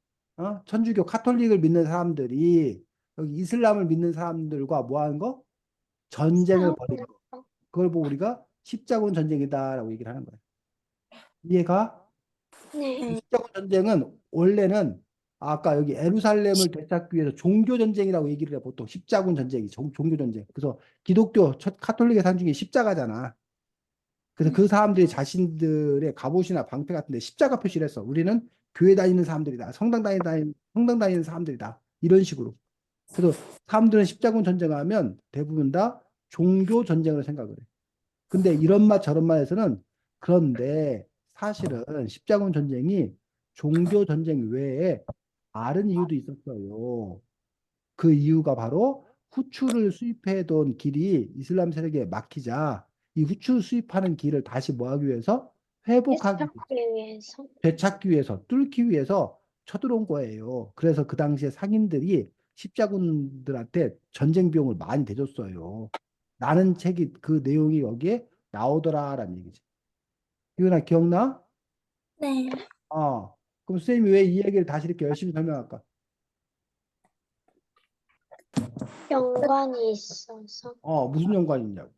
천주교 카톨릭을 믿는 사람들이 여기 이슬람을 믿는 사람들과 뭐 하는 거? 전쟁을 벌이는 거. 그걸 보고 우리가 십자군 전쟁이다라고 얘기를 하는 거야. 이해가? 이 네. 십자군 전쟁은 원래는 아까 여기 예루살렘을 되찾기 위해서 종교 전쟁이라고 얘기를 해. 보통 십자군 전쟁이 종교 전쟁. 그래서 기독교 카톨릭의 산 중에 십자가잖아. 그래서 그 사람들이 자신들의 갑옷이나 방패 같은데 십자가 표시를 했어. 우리는 교회 다니는 사람들이다. 성당 다니는 사람들이다. 이런 식으로. 그래서 사람들은 십자군 전쟁하면 대부분 다 종교 전쟁으로 생각을 해. 근데 이런 맛 저런 맛에서는 그런데 사실은 십자군 전쟁이 종교 전쟁 외에 다른 이유도 있었어요. 그 이유가 바로 후추를 수입해던 길이 이슬람 세력에 막히자 이 후추 수입하는 길을 다시 뭐 하기 위해서 회복하기 위해서, 찾기 위해서. 되찾기 위해서 뚫기 위해서 쳐들어온 거예요. 그래서 그 당시에 상인들이 십자군들한테 전쟁 비용을 많이 대줬어요. 라는 책이 그 내용이 여기에 나오더라라는 얘기지. 이거나 기억나? 네. 그럼 선생님이 왜 이 얘기를 다시 이렇게 열심히 설명할까? 연관이 있어서. 무슨 연관이 있냐고.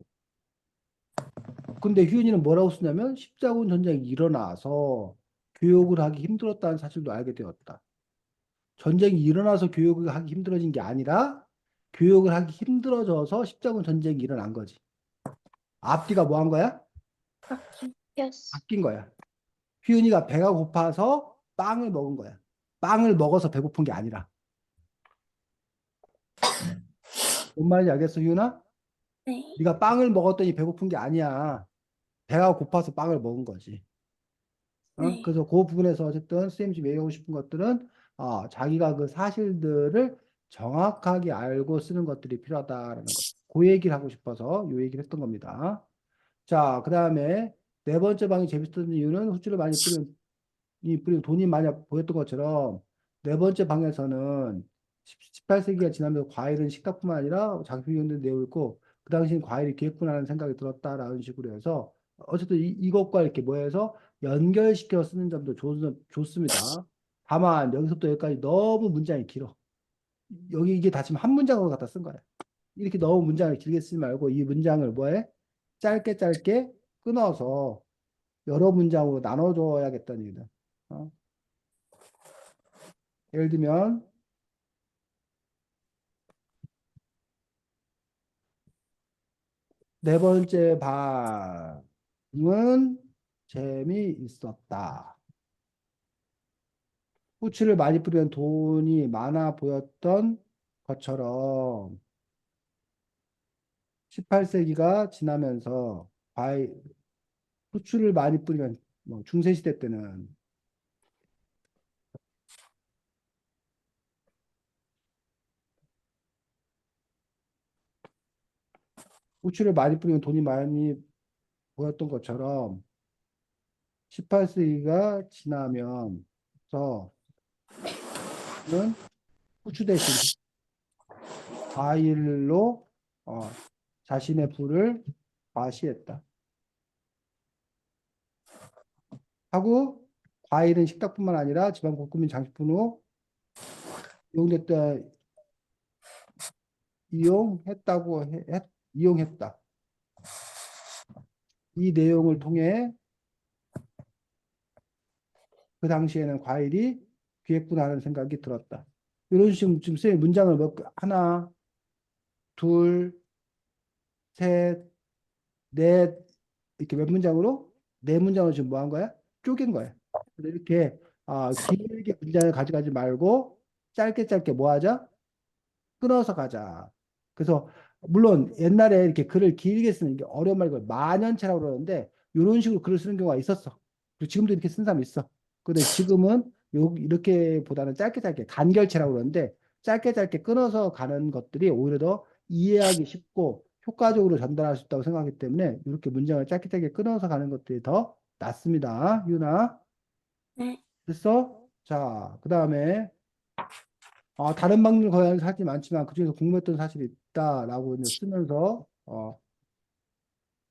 근데 휴은이는 뭐라고 쓰냐면 십자군 전쟁이 일어나서 교육을 하기 힘들었다는 사실도 알게 되었다. 전쟁이 일어나서 교육을 하기 힘들어진 게 아니라 교육을 하기 힘들어져서 십자군 전쟁이 일어난 거지. 앞뒤가 뭐 한 거야? 였어. 바뀐 거야. 휴은이가 배가 고파서 빵을 먹은 거야. 빵을 먹어서 배고픈 게 아니라. 뭔 말인지 알겠어, 휴은아? 네. 네가 빵을 먹었더니 배고픈 게 아니야. 배가 고파서 빵을 먹은 거지. 네. 그래서 그 부분에서 어쨌든 선생님이 지금 얘기하고 싶은 것들은 자기가 그 사실들을 정확하게 알고 쓰는 것들이 필요하다라는 것. 그 얘기를 하고 싶어서 이 얘기를 했던 겁니다. 자, 그 다음에 네 번째 방이 재밌었던 이유는 후추를 많이 뿌리고 돈이 많이 보였던 것처럼 네 번째 방에서는 18세기가 지나면서 과일은 식탁뿐만 아니라 장식용도 내고 있고 그 당시엔 과일이 기획군하는 생각이 들었다라는 식으로 해서 어쨌든 이것과 이렇게 뭐해서 연결시켜 쓰는 점도 좋습니다. 다만 여기서부터 여기까지 너무 문장이 길어. 여기 이게 다 지금 한 문장으로 갖다 쓴 거야. 이렇게 너무 문장을 길게 쓰지 말고 이 문장을 뭐해? 짧게 짧게 끊어서 여러 문장으로 나눠줘야겠다는 얘기다. 어? 예를 들면 네 번째 방은 재미있었다. 후추를 많이 뿌리면 돈이 많아 보였던 것처럼 18세기가 지나면서 후추를 많이 뿌리면 뭐 중세시대 때는 후추를 많이 뿌리면 돈이 많이 보였던 것처럼 18세기가 지나면서 는 후추 대신 과일로 자신의 부를 과시했다. 하고 과일은 식탁뿐만 아니라 집안 국민 장식품으로 이용됐다. 이용했다. 이 내용을 통해 그 당시에는 과일이 귀했구나 하는 생각이 들었다. 이런 식으로 지금 쌤 문장을 하나, 둘, 셋, 넷 이렇게 몇 문장으로? 네 문장으로 지금 뭐 한 거야? 쪼갠 거야. 근데 이렇게 길게 문장을 가져가지 말고 짧게 짧게 뭐 하자? 끊어서 가자. 그래서 물론 옛날에 이렇게 글을 길게 쓰는 게 어려운 말이고 만연체라고 그러는데 이런 식으로 글을 쓰는 경우가 있었어. 그리고 지금도 이렇게 쓴 사람이 있어. 근데 지금은 이렇게 보다는 짧게 짧게 간결체라고 그러는데 짧게 짧게 끊어서 가는 것들이 오히려 더 이해하기 쉽고 효과적으로 전달할 수 있다고 생각하기 때문에 이렇게 문장을 짧게 짧게 끊어서 가는 것들이 더 낫습니다. 유나. 네. 됐어? 자, 그 다음에 다른 방문 거래하는 사실이 많지만 그중에서 궁금했던 사실이 있다라고 이제 쓰면서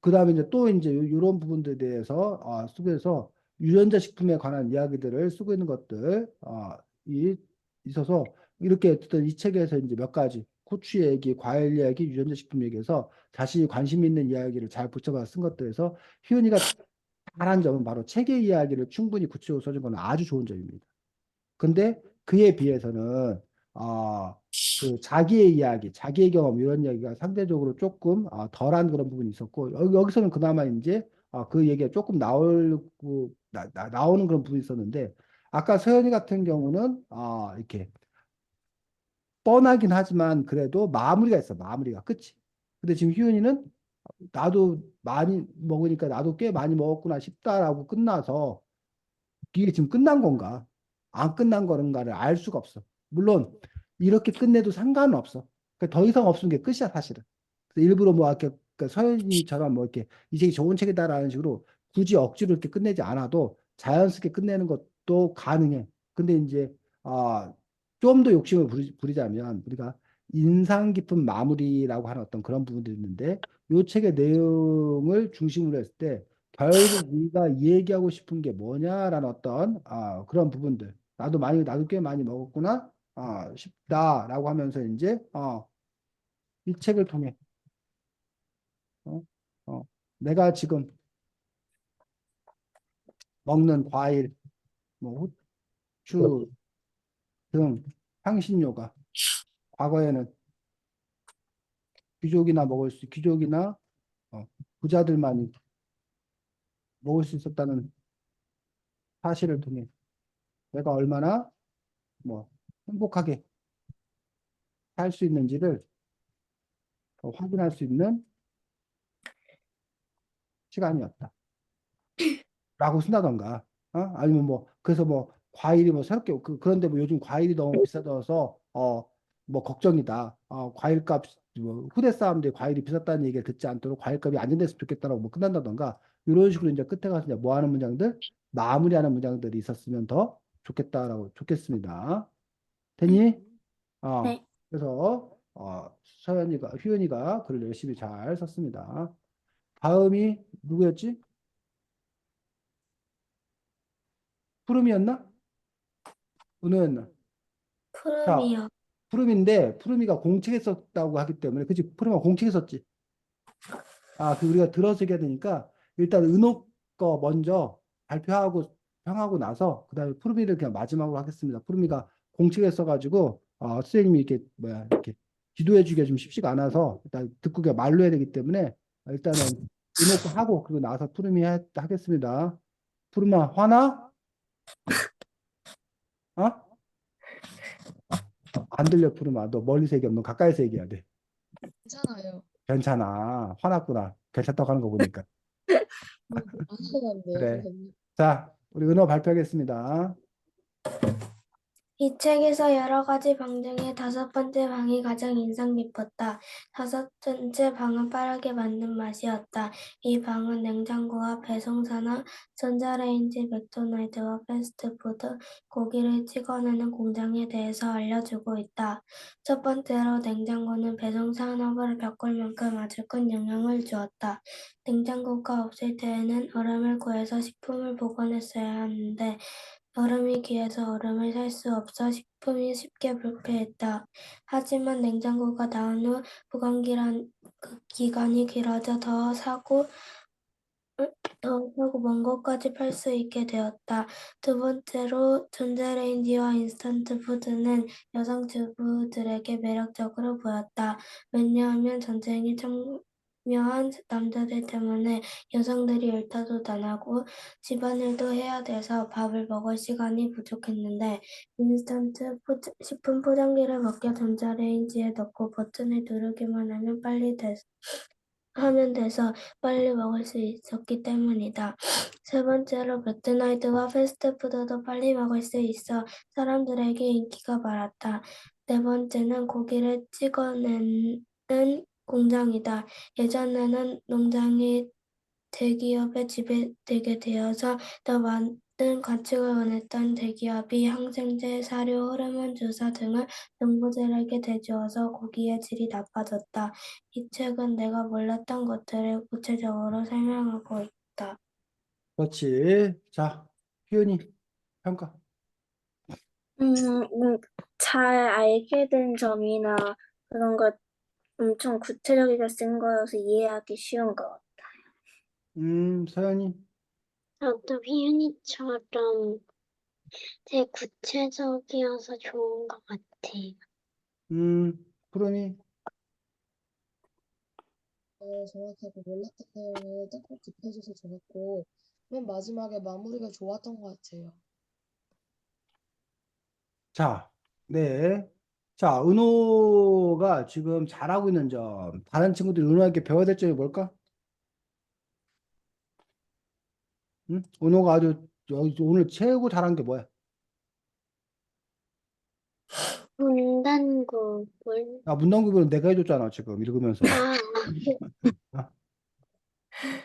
그다음에 이제 또 이제 이런 부분들에 대해서 쓰면서 유전자 식품에 관한 이야기들을 쓰고 있는 것들 이 있어서 이렇게 어쨌든 이 책에서 이제 몇 가지 고추 얘기, 과일 얘기, 유전자 식품 얘기해서 자신이 관심 있는 이야기를 잘 붙여봐 쓴 것들에서 희은이가 잘한 점은 바로 책의 이야기를 충분히 구체적으로 써준 건 아주 좋은 점입니다. 근데 그에 비해서는 그 자기의 이야기, 자기의 경험 이런 이야기가 상대적으로 조금 덜한 그런 부분이 있었고 여기서는 그나마 이제 그 얘기가 조금 나오는 그런 부분이 있었는데 아까 서연이 같은 경우는 이렇게 뻔하긴 하지만 그래도 마무리가 있어 마무리가 끝이. 근데 지금 희은이는 나도 많이 먹으니까 나도 꽤 많이 먹었구나 싶다라고 끝나서 이게 지금 끝난 건가? 안 끝난 건가를 알 수가 없어. 물론 이렇게 끝내도 상관은 없어. 그러니까 더 이상 없는 게 끝이야 사실은. 그래서 일부러 뭐 이렇게 그러니까 서현이처럼 뭐 이렇게 이 책이 좋은 책이다라는 식으로 굳이 억지로 이렇게 끝내지 않아도 자연스럽게 끝내는 것도 가능해. 근데 이제 좀 더 욕심을 부리자면 우리가 인상 깊은 마무리라고 하는 어떤 그런 부분들이 있는데 이 책의 내용을 중심으로 했을 때 결국 네가 얘기하고 싶은 게 뭐냐라는 어떤 그런 부분들. 나도 꽤 많이 먹었구나 싶다라고 하면서 이제 이 책을 통해 어, 어, 내가 지금 먹는 과일, 뭐 후추 등 향신료가 과거에는 귀족이나 부자들만이 먹을 수 있었다는 사실을 통해 내가 얼마나 뭐 행복하게 살 수 있는지를 확인할 수 있는 시간이었다. 라고 쓴다던가, 아니면 뭐, 그래서 뭐, 과일이 뭐 새롭게, 그런데 뭐 요즘 과일이 너무 비싸져서, 뭐 걱정이다. 과일값, 뭐, 후대 사람들이 과일이 비쌌다는 얘기를 듣지 않도록 과일값이 안정됐으면 좋겠다라고 뭐 끝난다던가, 이런 식으로 이제 끝에 가서 이제 뭐 하는 문장들, 마무리하는 문장들이 있었으면 더 좋겠습니다. 되니? 네. 그래서 휴연이가 글을 열심히 잘 썼습니다. 다음이 누구였지? 푸름이었나? 은호였나? 자, 푸름이요. 푸름이가 공책에 썼다고 하기 때문에, 그치? 푸름이가 공책에 썼지. 우리가 들어서 얘기해야 되니까, 일단 은호 거 먼저 발표하고, 평하고 나서, 그 다음에 푸름이를 그냥 마지막으로 하겠습니다. 푸름이가 공책에 써가지고, 선생님이 이렇게 지도해 주기가 좀 쉽지가 않아서, 일단 듣고 그냥 말로 해야 되기 때문에, 일단은 은호 거 하고, 그리고 나서 하겠습니다. 푸름아, 화나? 어? 안 들려, 푸름아. 너 멀리서 얘기하면 너 가까이서 얘기해야 돼. 괜찮아요. 괜찮아. 화났구나. 괜찮다고 하는 거 보니까. 안 하는데요, 그래. 선생님. 자, 우리 은호 발표하겠습니다. 이 책에서 여러 가지 방 중에 다섯 번째 방이 가장 인상 깊었다. 다섯 번째 방은 빠르게 만든 맛이었다. 이 방은 냉장고와 배송사나 전자레인지, 맥도날드와 패스트푸드, 고기를 찍어내는 공장에 대해서 알려주고 있다. 첫 번째로 냉장고는 배송 산업을 바꿀 만큼 아주 큰 영향을 주었다. 냉장고가 없을 때에는 얼음을 구해서 식품을 보관했어야 하는데 얼음이 귀해서 얼음을 살 수 없어 식품이 쉽게 불패했다. 하지만 냉장고가 나온 후 기간이 길어져 더 사고 먼 곳까지 팔 수 있게 되었다. 두 번째로 전자레인지와 인스턴트 푸드는 여성 주부들에게 매력적으로 보였다. 왜냐하면 전쟁에 참여한 남자들 때문에 여성들이 일터도 안 하고 집안일도 해야 돼서 밥을 먹을 시간이 부족했는데 식품 포장기를 벗겨 전자레인지에 넣고 버튼을 누르기만 하면 돼서 빨리 먹을 수 있었기 때문이다. 세 번째로 맥도날드와 패스트푸드도 빨리 먹을 수 있어 사람들에게 인기가 많았다. 네 번째는 고기를 찍어내는 공장이다. 예전에는 농장이 대기업에 지배되게 되어서 더 많은 가축을 원했던 대기업이 항생제, 사료, 호르몬 주사 등을 농부들에게 대주어서 고기의 질이 나빠졌다. 이 책은 내가 몰랐던 것들을 구체적으로 설명하고 있다. 그렇지. 자, 휴연이 평가. 잘 알게 된 점이나 그런 것 엄청 구체적이게 쓴 거여서 이해하기 쉬운 것 같아요. 서연이. 저도 희윤이처럼 되게 구체적이어서 좋은 것 같아요. 푸름이. 정확하고 몰랐던 내용을 딱꼭 짚어줘서 좋았고, 맨 마지막에 마무리가 좋았던 것 같아요. 자, 네. 자, 은호가 지금 잘하고 있는 점, 다른 친구들이 은호에게 배워야 될 점이 뭘까? 응? 은호가 오늘 최고 잘한 게 뭐야? 문단구, 문단국은 내가 해줬잖아, 지금 읽으면서. 아, 어?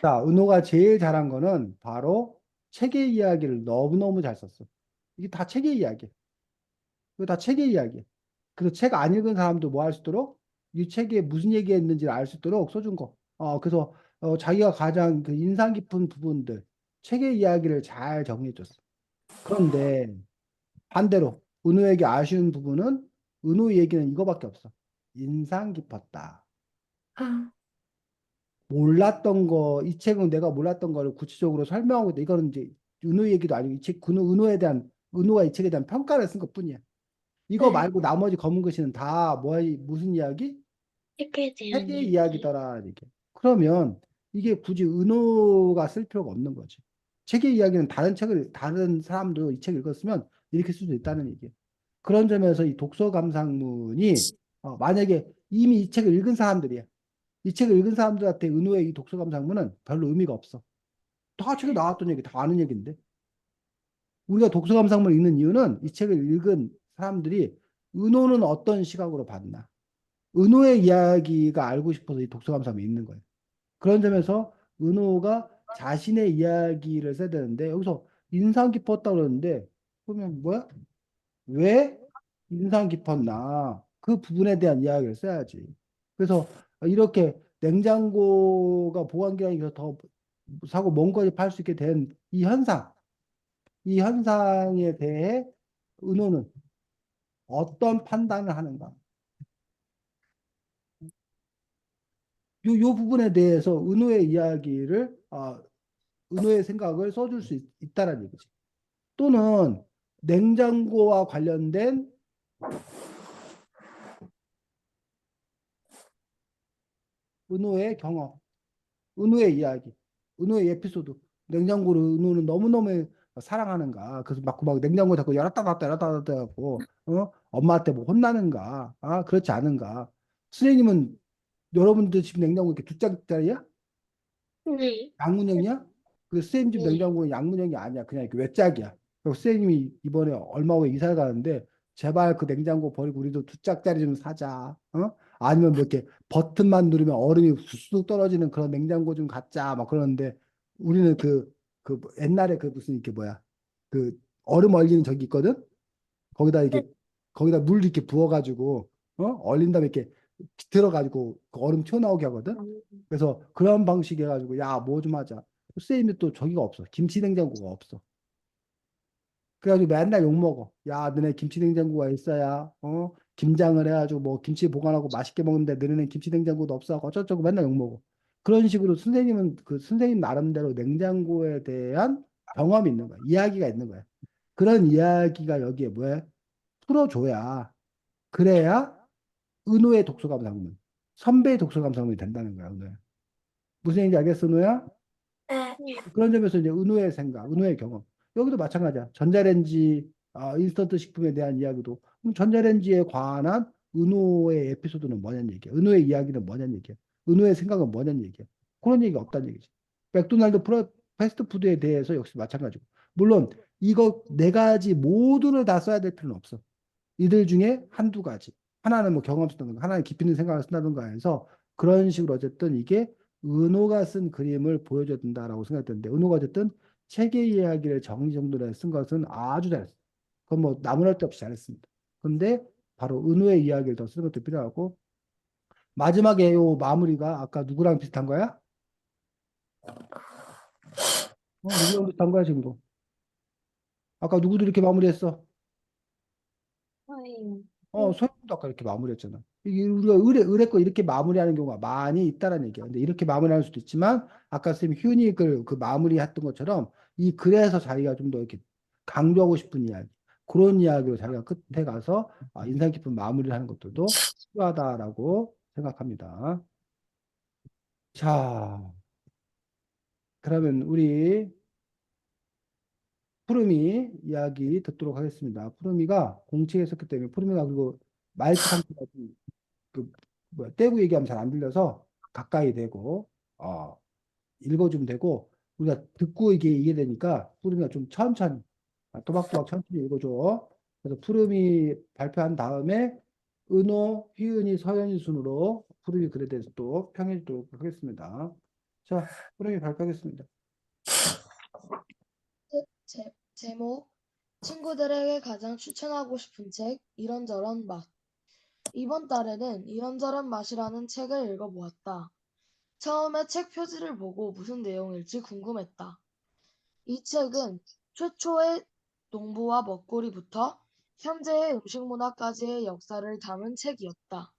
자, 은호가 제일 잘한 거는 바로 책의 이야기를 너무너무 잘 썼어. 이게 다 책의 이야기야. 이거 다 책의 이야기야. 그래서 책 안 읽은 사람도 뭐 할 수 있도록 이 책에 무슨 얘기했는지를 알 수 있도록 써준 거. 그래서 자기가 가장 그 인상 깊은 부분들, 책의 이야기를 잘 정리해줬어. 그런데 반대로 은호에게 아쉬운 부분은 은호 얘기는 이거밖에 없어. 인상 깊었다. 아, 몰랐던 거, 이 책은 내가 몰랐던 거를 구체적으로 설명하고 있다. 이거는 이제 은호 얘기도 아니고 이 책, 은호가 이 책에 대한 평가를 쓴 것뿐이야. 이거 네. 말고 나머지 검은 글씨는 다 무슨 이야기? 책에 대한 책의 얘기. 이야기더라. 이게. 그러면 이게 굳이 은호가 쓸 필요가 없는 거지. 책의 이야기는 다른 사람도 이 책을 읽었으면 이렇게 쓸 수 있다는 얘기예요. 그런 점에서 이 독서 감상문이 만약에 이미 이 책을 읽은 사람들이야. 이 책을 읽은 사람들한테 은호의 이 독서 감상문은 별로 의미가 없어. 다 책에 나왔던 얘기, 다 아는 얘기인데. 우리가 독서 감상문을 읽는 이유는 이 책을 읽은 사람들이 은호는 어떤 시각으로 봤나. 은호의 이야기가 알고 싶어서 이 독서 감상문을 읽는 거예요. 그런 점에서 은호가 자신의 이야기를 써야 되는데 여기서 인상 깊었다 그러는데 보면 뭐야? 왜 인상 깊었나? 그 부분에 대한 이야기를 써야지. 그래서 이렇게 냉장고가 보관기간이 더 사고 먼 거리 팔 수 있게 된 이 현상에 대해 은호는 어떤 판단을 하는가? 요 부분에 대해서 은호의 이야기를, 은호의 생각을 써줄 수 있다는 얘기지. 또는 냉장고와 관련된 은호의 경험, 은호의 이야기, 은호의 에피소드. 냉장고를 은호는 너무너무 사랑하는가. 그래서 막 냉장고 자꾸 열었다 닫았다 하고, 엄마한테 뭐 혼나는가. 그렇지 않은가. 선생님은 여러분들 집 냉장고 이렇게 두 짝짜리야? 네. 양문형이야? 그 선생님 집 네. 냉장고는 양문형이 아니야. 그냥 이렇게 외짝이야. 그리고 선생님이 이번에 얼마 후에 이사를 가는데 제발 그 냉장고 버리고 우리도 두 짝짜리 좀 사자. 아니면 뭐 이렇게 버튼만 누르면 얼음이 쑥쑥 떨어지는 그런 냉장고 좀 갖자. 막 그러는데 우리는 뭐 옛날에 그 무슨 이렇게 뭐야. 그 얼음 얼리는 저기 있거든? 거기다 이렇게 거기다 물 이렇게 부어가지고 얼린 다음에 이렇게 들어가지고 그 얼음 튀어나오게 하거든. 그래서 그런 방식 해가지고 야 뭐 좀 하자. 선생님이 또 저기가 없어. 김치 냉장고가 없어. 그래가지고 맨날 욕 먹어. 야 너네 김치 냉장고가 있어야 김장을 해가지고 뭐 김치 보관하고 맛있게 먹는데 너네는 김치 냉장고도 없어하고 어쩌고저쩌고 맨날 욕 먹어. 그런 식으로 선생님은 그 선생님 나름대로 냉장고에 대한 경험이 있는 거야. 이야기가 있는 거야. 그런 이야기가 여기에 뭐야? 풀어줘야 그래야 은호의 독서감상문, 선배의 독서감상문이 된다는 거야, 은호야. 무슨 얘기인지 알겠어, 은호야? 네. 그런 점에서 이제 은호의 생각, 은호의 경험. 여기도 마찬가지야. 전자레인지, 인스턴트 식품에 대한 이야기도 그럼 전자레인지에 관한 은호의 에피소드는 뭐냐는 얘기야. 은호의 이야기는 뭐냐는 얘기야. 은호의 생각은 뭐냐는 얘기야. 그런 얘기가 없다는 얘기지. 맥도날드 패스트푸드에 대해서 역시 마찬가지고. 물론 이거 네 가지 모두를 다 써야 될 필요는 없어. 이들 중에 한두 가지. 하나는 뭐 경험 쓴다든가, 하나는 깊이 있는 생각을 쓴다든가 해서 그런 식으로 어쨌든 이게 은호가 쓴 그림을 보여줘야 된다라고 생각했는데, 은호가 어쨌든 체계 이야기를 정리정돈해서 쓴 것은 아주 잘했어. 그건 뭐 나무랄 데 없이 잘했습니다. 근데 바로 은호의 이야기를 더 쓰는 것도 필요하고, 마지막에 요 마무리가 아까 누구랑 비슷한 거야? 누구랑 비슷한 거야, 지금도? 아까 누구도 이렇게 마무리했어? 저희 소영도 아까 이렇게 마무리했잖아. 이게 우리가 의뢰 거 이렇게 마무리하는 경우가 많이 있다라는 얘기야. 근데 이렇게 마무리할 수도 있지만, 아까 쌤이 휴니 그 마무리했던 것처럼, 이 글에서 자기가 좀 더 이렇게 강조하고 싶은 이야기, 그런 이야기로 자기가 끝에 가서 인상 깊은 마무리를 하는 것들도 필요하다라고 생각합니다. 자, 그러면 우리 푸르미 이야기 듣도록 하겠습니다. 푸르미가 공책에 썼기 때문에 푸르미가 그리고 마이크 상태가 그 뭐야 떼고 얘기하면 잘 안 들려서 가까이 대고 읽어주면 되고 우리가 듣고 이게 이해되니까 푸름이가 좀 천천히 또박또박 천천히 읽어줘. 그래서 푸름이 발표한 다음에 은호, 휘은이, 서연이 순으로 푸름이 글에 대해서 또 평해 주도록 하겠습니다. 자, 푸름이 발표하겠습니다. 제목 친구들에게 가장 추천하고 싶은 책 이런저런 맛. 이번 달에는 이런저런 맛이라는 책을 읽어보았다. 처음에 책 표지를 보고 무슨 내용일지 궁금했다. 이 책은 최초의 농부와 먹거리부터 현재의 음식 문화까지의 역사를 담은 책이었다.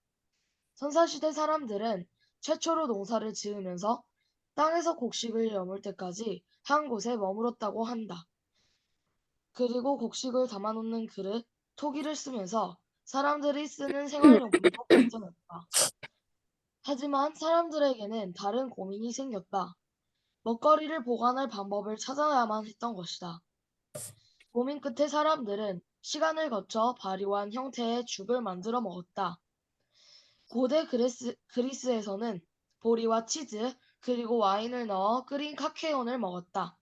선사시대 사람들은 최초로 농사를 지으면서 땅에서 곡식을 여물 때까지 한 곳에 머물렀다고 한다. 그리고 곡식을 담아놓는 그릇, 토기를 쓰면서 사람들이 쓰는 생활용품도 발전했다. 하지만 사람들에게는 다른 고민이 생겼다. 먹거리를 보관할 방법을 찾아야만 했던 것이다. 고민 끝에 사람들은 시간을 거쳐 발효한 형태의 죽을 만들어 먹었다. 고대 그리스에서는 보리와 치즈, 그리고 와인을 넣어 끓인 카케온을 먹었다.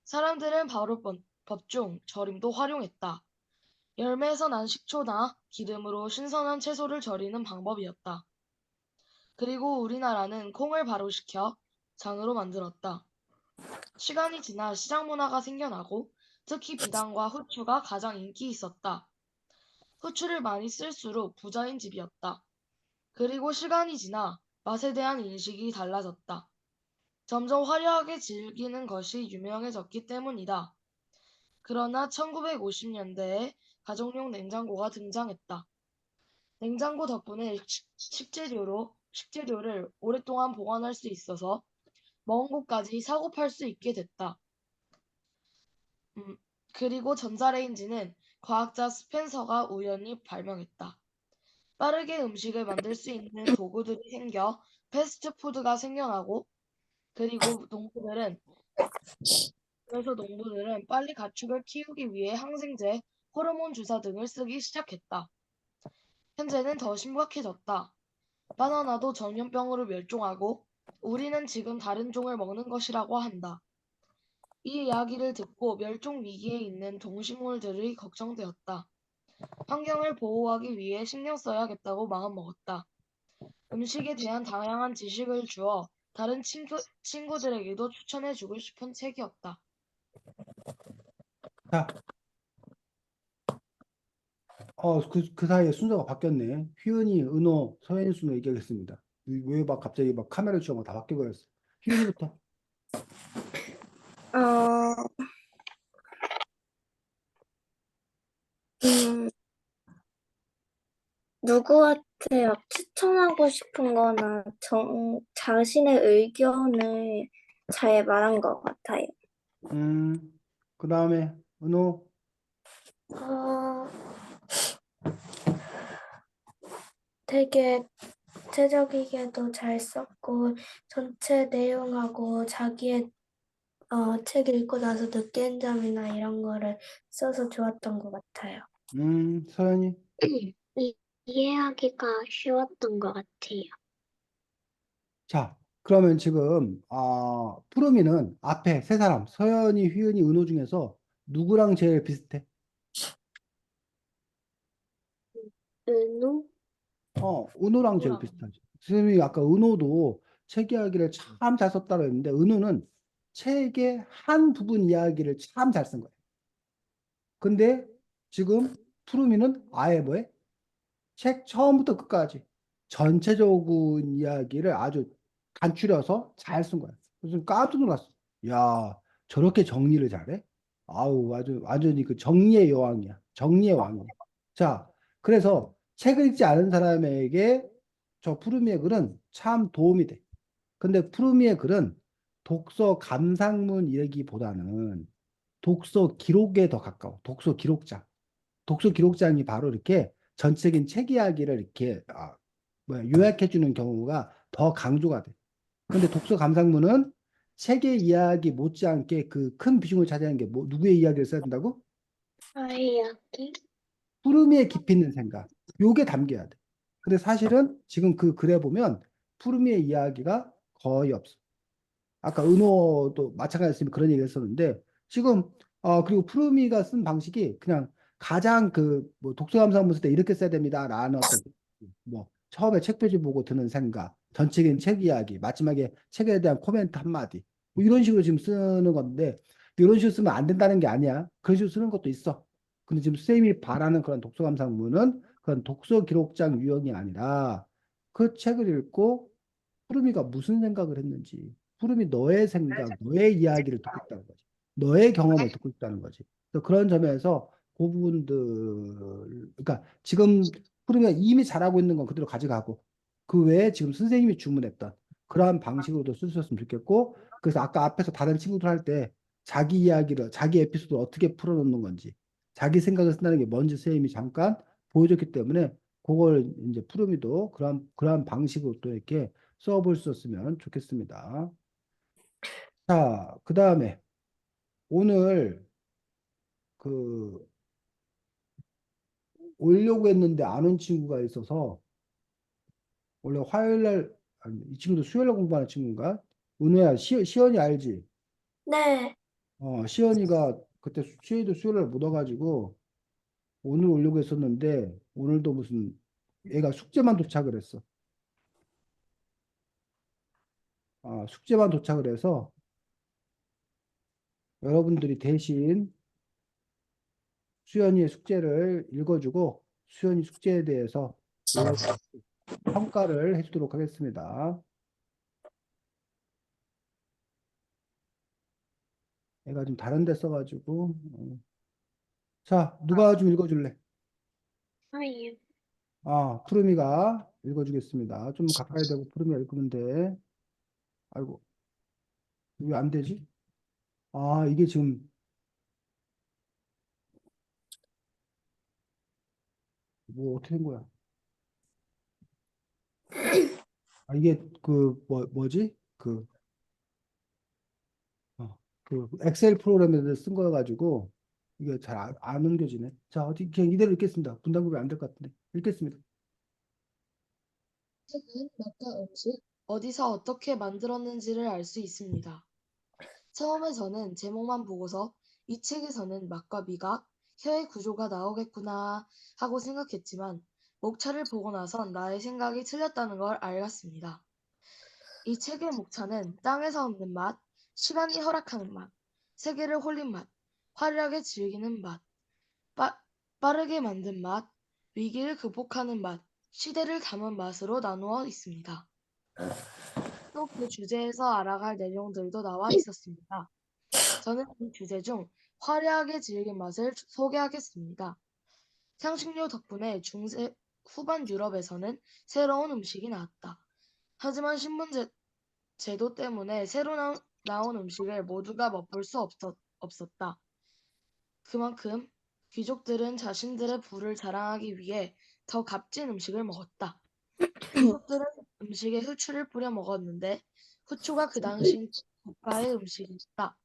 사람들은 발효법 중 절임도 활용했다. 열매에서 난 식초나 기름으로 신선한 채소를 절이는 방법이었다. 그리고 우리나라는 콩을 발효시켜 장으로 만들었다. 시간이 지나 시장 문화가 생겨나고 특히 비단과 후추가 가장 인기 있었다. 후추를 많이 쓸수록 부자인 집이었다. 그리고 시간이 지나 맛에 대한 인식이 달라졌다. 점점 화려하게 즐기는 것이 유명해졌기 때문이다. 그러나 1950년대에 가정용 냉장고가 등장했다. 냉장고 덕분에 식재료를 오랫동안 보관할 수 있어서 먼 곳까지 사고 팔 수 있게 됐다. 그리고 전자레인지는 과학자 스펜서가 우연히 발명했다. 빠르게 음식을 만들 수 있는 도구들이 생겨 패스트푸드가 생겨나고 그래서 농부들은 빨리 가축을 키우기 위해 항생제, 호르몬 주사 등을 쓰기 시작했다. 현재는 더 심각해졌다. 바나나도 전염병으로 멸종하고 우리는 지금 다른 종을 먹는 것이라고 한다. 이 이야기를 듣고 멸종 위기에 있는 동식물들이 걱정되었다. 환경을 보호하기 위해 신경 써야겠다고 마음먹었다. 음식에 대한 다양한 지식을 주어 다른 친구들에게도 추천해주고 싶은 책이었다. 자, 그 사이에 순서가 바뀌었네. 휘은이, 은호, 서현 순으로 얘기하겠습니다. 왜 막 갑자기 막 카메라 주고 다 바뀌어버렸어. 휘은이부터. 어, 음, 누구한테 막 추천하고 싶은 거나 자신의 의견을 잘 말한 것 같아요. 그 다음에 은호. 어, 되게 구체적이게도 잘 썼고 전체 내용하고 자기의 책 읽고 나서 느낀 점이나 이런 거를 써서 좋았던 것 같아요. 서현이. 이해하기가 쉬웠던 것 같아요. 자, 그러면 지금 푸르미는 앞에 세 사람 서현이, 휘은이, 은호 중에서 누구랑 제일 비슷해? 은우? 은호랑 제일 누구랑? 비슷하지. 선생님이 아까 은호도 책 이야기를 참 잘 썼다고 했는데 은호는 책의 한 부분 이야기를 참 잘 쓴 거야. 근데 지금 푸르미는 아예 뭐해? 책 처음부터 끝까지 전체적인 이야기를 아주 간추려서 잘 쓴 거야. 그래서 깜짝 놀랐어. 야, 저렇게 정리를 잘해? 아우, 아주 완전히 그 정리의 여왕이야. 정리의 왕이야. 자, 그래서 책을 읽지 않은 사람에게 저 푸르미의 글은 참 도움이 돼. 근데 푸르미의 글은 독서 감상문 얘기보다는 독서 기록에 더 가까워. 독서 기록장. 독서 기록장이 바로 이렇게 전체적인 책 이야기를 이렇게 요약해 주는 경우가 더 강조가 돼. 근데 독서 감상문은 책의 이야기 못지않게 그 큰 비중을 차지하는 게 누구의 이야기를 써야 된다고? 이야기? 푸르미의 깊이 있는 생각. 요게 담겨야 돼. 근데 사실은 지금 그 글에 보면 푸르미의 이야기가 거의 없어. 아까 은호도 마찬가지였으면 그런 얘기를 했었는데 지금 그리고 푸르미가 쓴 방식이 그냥 가장 그 뭐 독서감상문 쓸 때 이렇게 써야 됩니다라는 어떤 뭐 처음에 책 표지 보고 드는 생각, 전체적인 책 이야기, 마지막에 책에 대한 코멘트 한마디 뭐 이런 식으로 지금 쓰는 건데 이런 식으로 쓰면 안 된다는 게 아니야. 그런 식으로 쓰는 것도 있어. 근데 지금 쌤이 바라는 그런 독서감상문은 그런 독서 기록장 유형이 아니라 그 책을 읽고 푸르미가 무슨 생각을 했는지, 푸르미 너의 생각, 너의 이야기를 듣고 있다는 거지. 너의 경험을 듣고 있다는 거지. 그래서 그런 점에서 그 부분들, 그러니까 지금 푸르미가 이미 잘하고 있는 건 그대로 가져가고, 그 외에 지금 선생님이 주문했던 그러한 방식으로도 쓸 수 있으면 좋겠고, 그래서 아까 앞에서 다른 친구들 할 때 자기 이야기를, 자기 에피소드를 어떻게 풀어놓는 건지, 자기 생각을 쓴다는 게 뭔지 선생님이 잠깐 보여줬기 때문에, 그걸 이제 푸르미도 그러한 방식으로 또 이렇게 써볼 수 있었으면 좋겠습니다. 자, 그 다음에 오늘 그 오려고 했는데 안 온 친구가 있어서 원래 화요일 날, 아니, 이 친구도 수요일 날 공부하는 친구인가? 은호야, 시연이 알지? 네, 시연이가 그때 수요일도 수요일 날 못 와가지고 오늘 오려고 했었는데 오늘도 무슨 애가 숙제만 도착을 했어. 숙제만 도착을 해서 여러분들이 대신 수연이의 숙제를 읽어주고 수연이 숙제에 대해서 평가를 해주도록 하겠습니다. 얘가 좀 다른 데 써가지고. 자, 누가 좀 읽어줄래? 아예. 푸르미가 읽어주겠습니다. 좀 가까이 대고 푸르미가 읽으면 돼. 아이고, 왜 안 되지? 이게 지금, 뭐, 어떻게 된 거야? 이게, 뭐지? 그 엑셀 프로그램에서 쓴 거여가지고, 이게 잘 안 옮겨지네. 자, 어디, 그냥 이대로 읽겠습니다. 분담급이 안 될 것 같은데. 읽겠습니다. 책은 맛과 음식, 어디서 어떻게 만들었는지를 알 수 있습니다. 처음에 저는 제목만 보고서 이 책에서는 맛과 미각, 혀의 구조가 나오겠구나 하고 생각했지만 목차를 보고 나선 나의 생각이 틀렸다는 걸 알았습니다. 이 책의 목차는 땅에서 얻는 맛, 시간이 허락하는 맛, 세계를 홀린 맛, 화려하게 즐기는 맛, 빠르게 만든 맛, 위기를 극복하는 맛, 시대를 담은 맛으로 나누어 있습니다. 또 그 주제에서 알아갈 내용들도 나와 있었습니다. 저는 이 주제 중 화려하게 즐긴 맛을 소개하겠습니다. 향신료 덕분에 중세 후반 유럽에서는 새로운 음식이 나왔다. 하지만 제도 때문에 새로 나온 음식을 모두가 맛볼 수 없었다. 그만큼 귀족들은 자신들의 부를 자랑하기 위해 더 값진 음식을 먹었다. 귀족들은 음식에 후추를 뿌려 먹었는데 후추가 그 당시 국가의 음식이었다.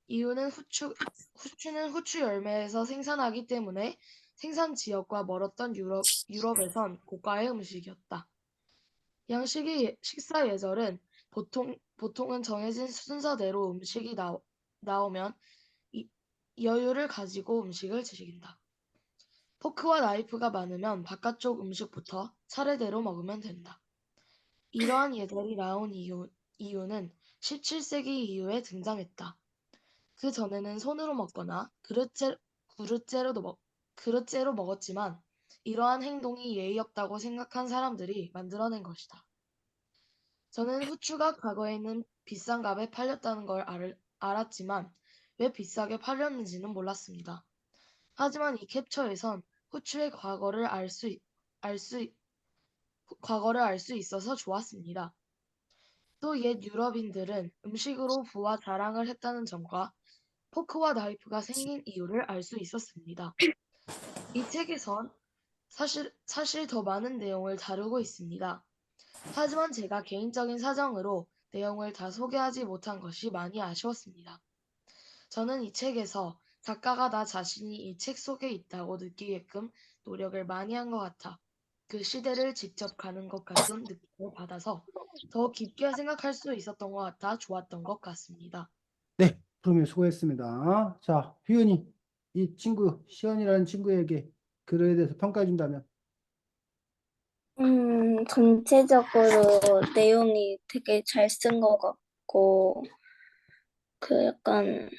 이유는 후추는 후추 열매에서 생산하기 때문에 생산 지역과 멀었던 유럽에선 고가의 음식이었다. 식사 예절은 보통은 정해진 순서대로 음식이 나오면 이, 여유를 가지고 음식을 즐긴다. 포크와 나이프가 많으면 바깥쪽 음식부터 차례대로 먹으면 된다. 이러한 예절이 나온 이유는 17세기 이후에 등장했다. 그 전에는 손으로 먹거나 그릇째로 먹었지만 이러한 행동이 예의 없다고 생각한 사람들이 만들어낸 것이다. 저는 후추가 과거에는 비싼 값에 팔렸다는 걸 알았지만 왜 비싸게 팔렸는지는 몰랐습니다. 하지만 이 캡처에선 후추의 과거를 알 수 있어서 좋았습니다. 또 옛 유럽인들은 음식으로 부와 자랑을 했다는 점과 포크와 나이프가 생긴 이유를 알 수 있었습니다. 이 책에선 사실 더 많은 내용을 다루고 있습니다. 하지만 제가 개인적인 사정으로 내용을 다 소개하지 못한 것이 많이 아쉬웠습니다. 저는 이 책에서 작가가 나 자신이 이 책 속에 있다고 느끼게끔 노력을 많이 한 것 같아 그 시대를 직접 가는 것 같은 느낌을 받아서 더 깊게 생각할 수 있었던 것 같아 좋았던 것 같습니다. 네, 푸르미 수고했습니다. 자, 휘은이, 이 친구, 시연이라는 친구에게 글에 대해서 평가해 준다면? 전체적으로 내용이 되게 잘 쓴 것 같고, 그 약간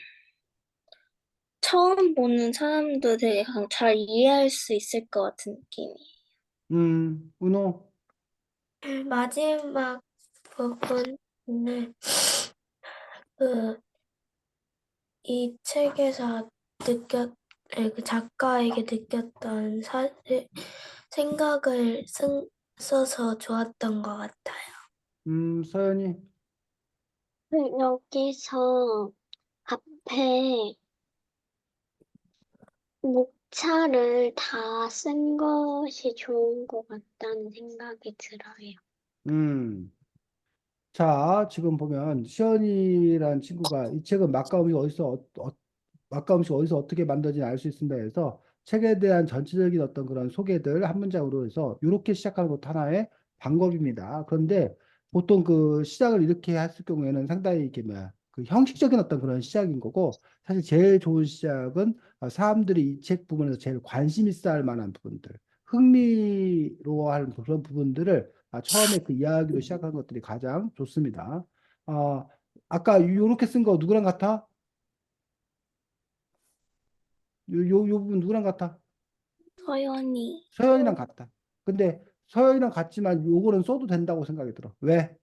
처음 보는 사람도 되게 잘 이해할 수 있을 것 같은 느낌이. 은호, 마지막 부분은 그 이 책에서 그 작가에게 느꼈던 생각을 써서 좋았던 것 같아요. 서연이, 여기서 앞에 목차를 다 쓴 것이 좋은 것 같다는 생각이 들어요. 음. 자, 지금 보면 시연이라는 친구가 이 책은 맛과 음식 어디서 어떻게 만들어진지 알 수 있습니다 해서 책에 대한 전체적인 어떤 그런 소개들 한 문장으로 해서 이렇게 시작하는 것도 하나의 방법입니다. 그런데 보통 그 시작을 이렇게 했을 경우에는 상당히 이게 뭐야 그 형식적인 어떤 그런 시작인 거고 사실 제일 좋은 시작은 사람들이 이 책 부분에서 제일 관심 있어 할 만한 부분들 흥미로워하는 그런 부분들을 처음에 그 이야기로 시작하는 것들이 가장 좋습니다. 아, 아까 요렇게 쓴 거 누구랑 같아? 요 부분 누구랑 같아? 서연이. 서연이랑 같다. 근데 서연이랑 같지만 요거는 써도 된다고 생각이 들어. 왜?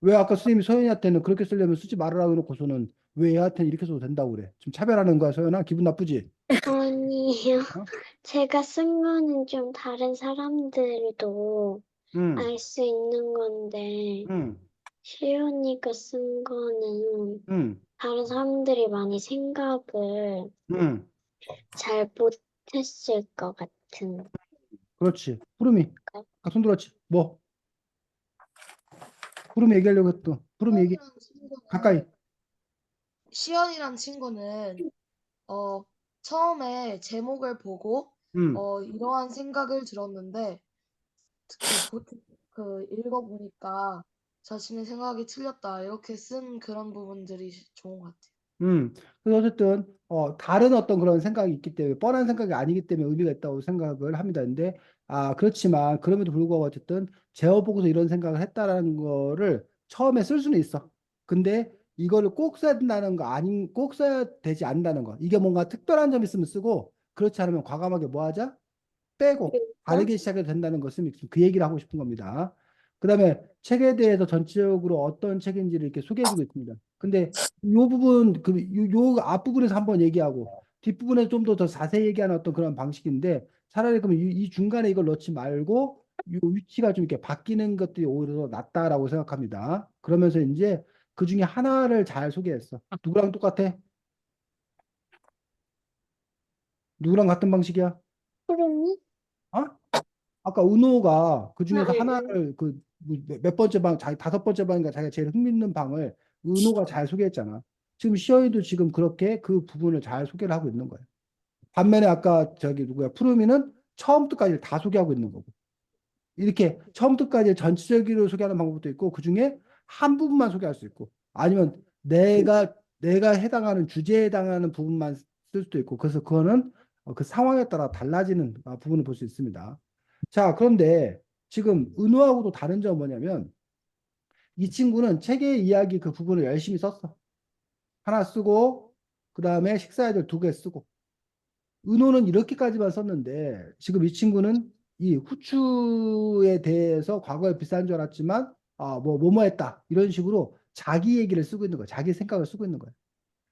왜 아까 선생님이 서연이한테는 그렇게 쓰려면 쓰지 말으라고 해놓고서는 왜 얘한테는 이렇게 써도 된다고 그래? 좀 차별하는 거야, 서연아? 기분 나쁘지? 아니요. 어? 제가 쓴 거는 좀 다른 사람들도 응, 알 수 있는 건데, 응, 시연이가 쓴 거는 응, 다른 사람들이 많이 생각을 응. 잘 못했을 것 같은. 그렇지. 푸름이. 거. 아까 손 들었지? 뭐? 푸름이 얘기하려고 했던. 푸름이 얘기, 시연이란 친구는 가까이. 시연이란 친구는 어, 처음에 제목을 보고 응, 이러한 생각을 들었는데 그 읽어보니까 자신의 생각이 틀렸다 이렇게 쓴 그런 부분들이 좋은 것 같아요. 그래서 어쨌든, 다른 어떤 그런 생각이 있기 때문에, 뻔한 생각이 아니기 때문에 의미가 있다고 생각을 합니다. 근데, 그렇지만, 그럼에도 불구하고 어쨌든, 제어 보고서 이런 생각을 했다라는 거를 처음에 쓸 수는 있어. 근데, 이거를 꼭 써야 된다는 거, 아닌, 꼭 써야 되지 않는다는 거. 이게 뭔가 특별한 점이 있으면 쓰고, 그렇지 않으면 과감하게 뭐 하자? 빼고 그러니까 다르게 시작해도 된다는 것은 그 얘기를 하고 싶은 겁니다. 그다음에 책에 대해서 전체적으로 어떤 책인지를 이렇게 소개해주고 있습니다. 근데 요 부분 요 앞부분에서 한번 얘기하고 뒷부분에서 좀 더 자세히 얘기하는 어떤 그런 방식인데 차라리 그러면 이 중간에 이걸 넣지 말고 요 위치가 좀 이렇게 바뀌는 것들이 오히려 더 낫다라고 생각합니다. 그러면서 이제 그 중에 하나를 잘 소개했어. 누구랑 똑같아? 누구랑 같은 방식이야? 푸름이? 어? 아까 은호가 그 아, 중에서 응, 응. 하나를 몇 번째 방, 자기 다섯 번째 방인가 자기가 제일 흥미있는 방을 은호가 잘 소개했잖아. 지금 시어이도 지금 그렇게 그 부분을 잘 소개를 하고 있는 거야. 반면에 아까 저기 누구야 푸르미는 처음부터까지 다 소개하고 있는 거고. 이렇게 처음부터까지 전체적으로 소개하는 방법도 있고 그 중에 한 부분만 소개할 수 있고 아니면 내가 해당하는 주제에 해당하는 부분만 쓸 수도 있고 그래서 그거는 그 상황에 따라 달라지는 부분을 볼 수 있습니다. 자, 그런데 지금 은호하고도 다른 점은 뭐냐면 이 친구는 책의 이야기 그 부분을 열심히 썼어. 하나 쓰고 그 다음에 식사애들 두 개 쓰고 은호는 이렇게까지만 썼는데 지금 이 친구는 이 후추에 대해서 과거에 비싼 줄 알았지만 뭐뭐 했다 이런 식으로 자기 얘기를 쓰고 있는 거야. 자기 생각을 쓰고 있는 거야.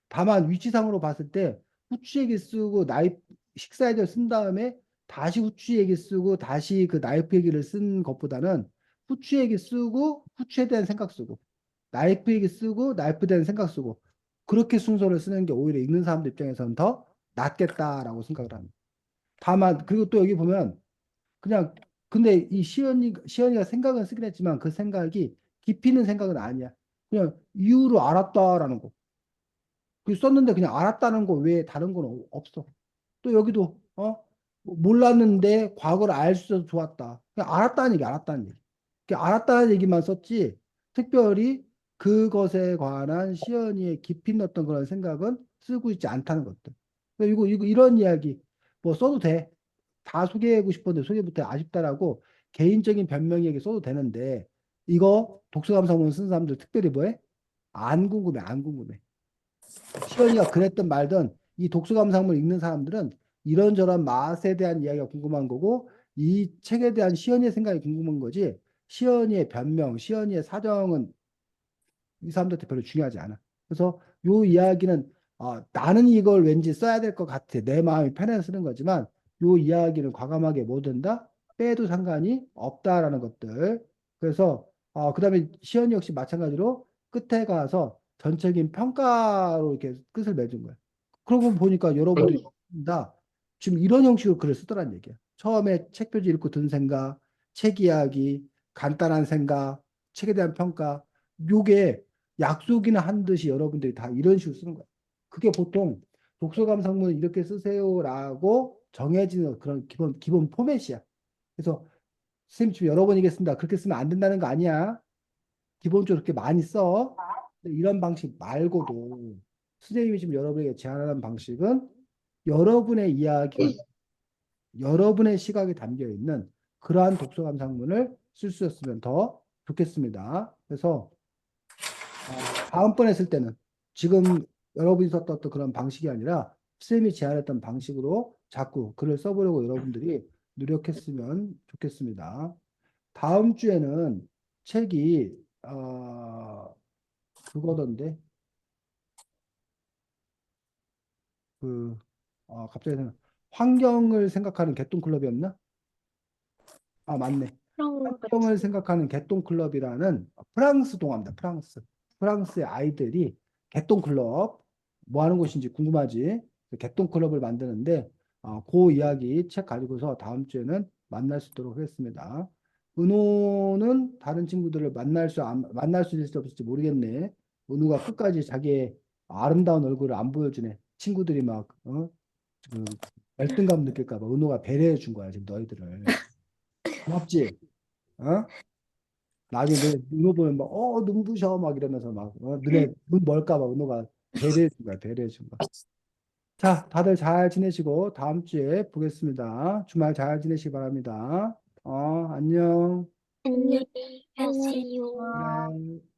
다만 위치상으로 봤을 때 후추 얘기 쓰고 식사에도 쓴 다음에 다시 후추 얘기 쓰고 다시 그 나이프 얘기를 쓴 것보다는 후추 얘기 쓰고 후추에 대한 생각 쓰고 나이프 얘기 쓰고 나이프에 대한 생각 쓰고 그렇게 순서를 쓰는 게 오히려 읽는 사람들 입장에서는 더 낫겠다라고 생각을 합니다. 다만 그리고 또 여기 보면 그냥 근데 이 시연이가 생각은 쓰긴 했지만 그 생각이 깊이 있는 생각은 아니야. 그냥 이유를 알았다라는 거. 그 썼는데 그냥 알았다는 거 외에 다른 건 없어. 또 여기도 몰랐는데 과거를 알 수 있어서 좋았다. 그냥 알았다는 얘기, 알았다는 얘기. 그냥 알았다는 얘기만 썼지. 특별히 그것에 관한 시연이의 깊이 있는 어떤 그런 생각은 쓰고 있지 않다는 것들. 이거 이런 이야기 뭐 써도 돼. 다 소개하고 싶었는데 소개 못해 아쉽다라고 개인적인 변명에게 써도 되는데 이거 독서감상문 쓴 사람들 특별히 뭐해? 안 궁금해, 안 궁금해. 시연이가 그랬든 말든 이 독서감상문 읽는 사람들은 이런저런 맛에 대한 이야기가 궁금한 거고 이 책에 대한 시연이의 생각이 궁금한 거지 시연이의 변명, 시연이의 사정은 이 사람들한테 별로 중요하지 않아. 그래서 요 이야기는 나는 이걸 왠지 써야 될 것 같아. 내 마음이 편해서 쓰는 거지만 요 이야기는 과감하게 못 된다. 빼도 상관이 없다라는 것들. 그래서 그다음에 시연이 역시 마찬가지로 끝에 가서 전적인 평가로 이렇게 끝을 맺은 거야. 그러고 보니까 여러분들이 다 지금 이런 형식으로 글을 쓰더란 얘기야. 처음에 책 표지 읽고 든 생각, 책 이야기, 간단한 생각, 책에 대한 평가. 요게 약속이나 한 듯이 여러분들이 다 이런 식으로 쓰는 거예요. 그게 보통 독서감상문을 이렇게 쓰세요라고 정해지는 그런 기본 포맷이야. 그래서 선생님 지금 여러 번 얘기했습니다. 그렇게 쓰면 안 된다는 거 아니야. 기본적으로 그렇게 많이 써. 근데 이런 방식 말고도 선생님이 지금 여러분에게 제안하는 방식은 여러분의 이야기가 여러분의 시각이 담겨 있는 그러한 독서감상문을 쓸 수 있으면 더 좋겠습니다. 그래서 다음번에 쓸 때는 지금 여러분이 썼던 어떤 그런 방식이 아니라 쌤이 제안했던 방식으로 자꾸 글을 써보려고 여러분들이 노력했으면 좋겠습니다. 다음 주에는 책이 그거던데 갑자기 환경을 생각하는 개똥클럽이었나? 아, 맞네. 그런 것 환경을 같습니다. 생각하는 개똥클럽이라는 프랑스 동화입니다. 프랑스. 프랑스의 아이들이 개똥클럽 뭐 하는 곳인지 궁금하지? 그 개똥클럽을 만드는데 그 이야기 책 가지고서 다음 주에는 만날 수 있도록 하겠습니다. 은호는 다른 친구들을 만날 수 있을지 없을지 모르겠네. 은호가 끝까지 자기의 아름다운 얼굴을 안 보여주네. 친구들이 막 지금 열등감 느낄까 봐 은호가 배려해 준 거야, 지금 너희들을. 고맙지? 어? 나중에 너 은호 보면 막, 눈부셔 막 이러면서 막, 눈에 눈 멀까 봐 은호가 배려해 준 거야, 배려해 준 거야. 자, 다들 잘 지내시고 다음 주에 보겠습니다. 주말 잘 지내시기 바랍니다. 안녕. 안녕히 안녕히 가세요. 그래.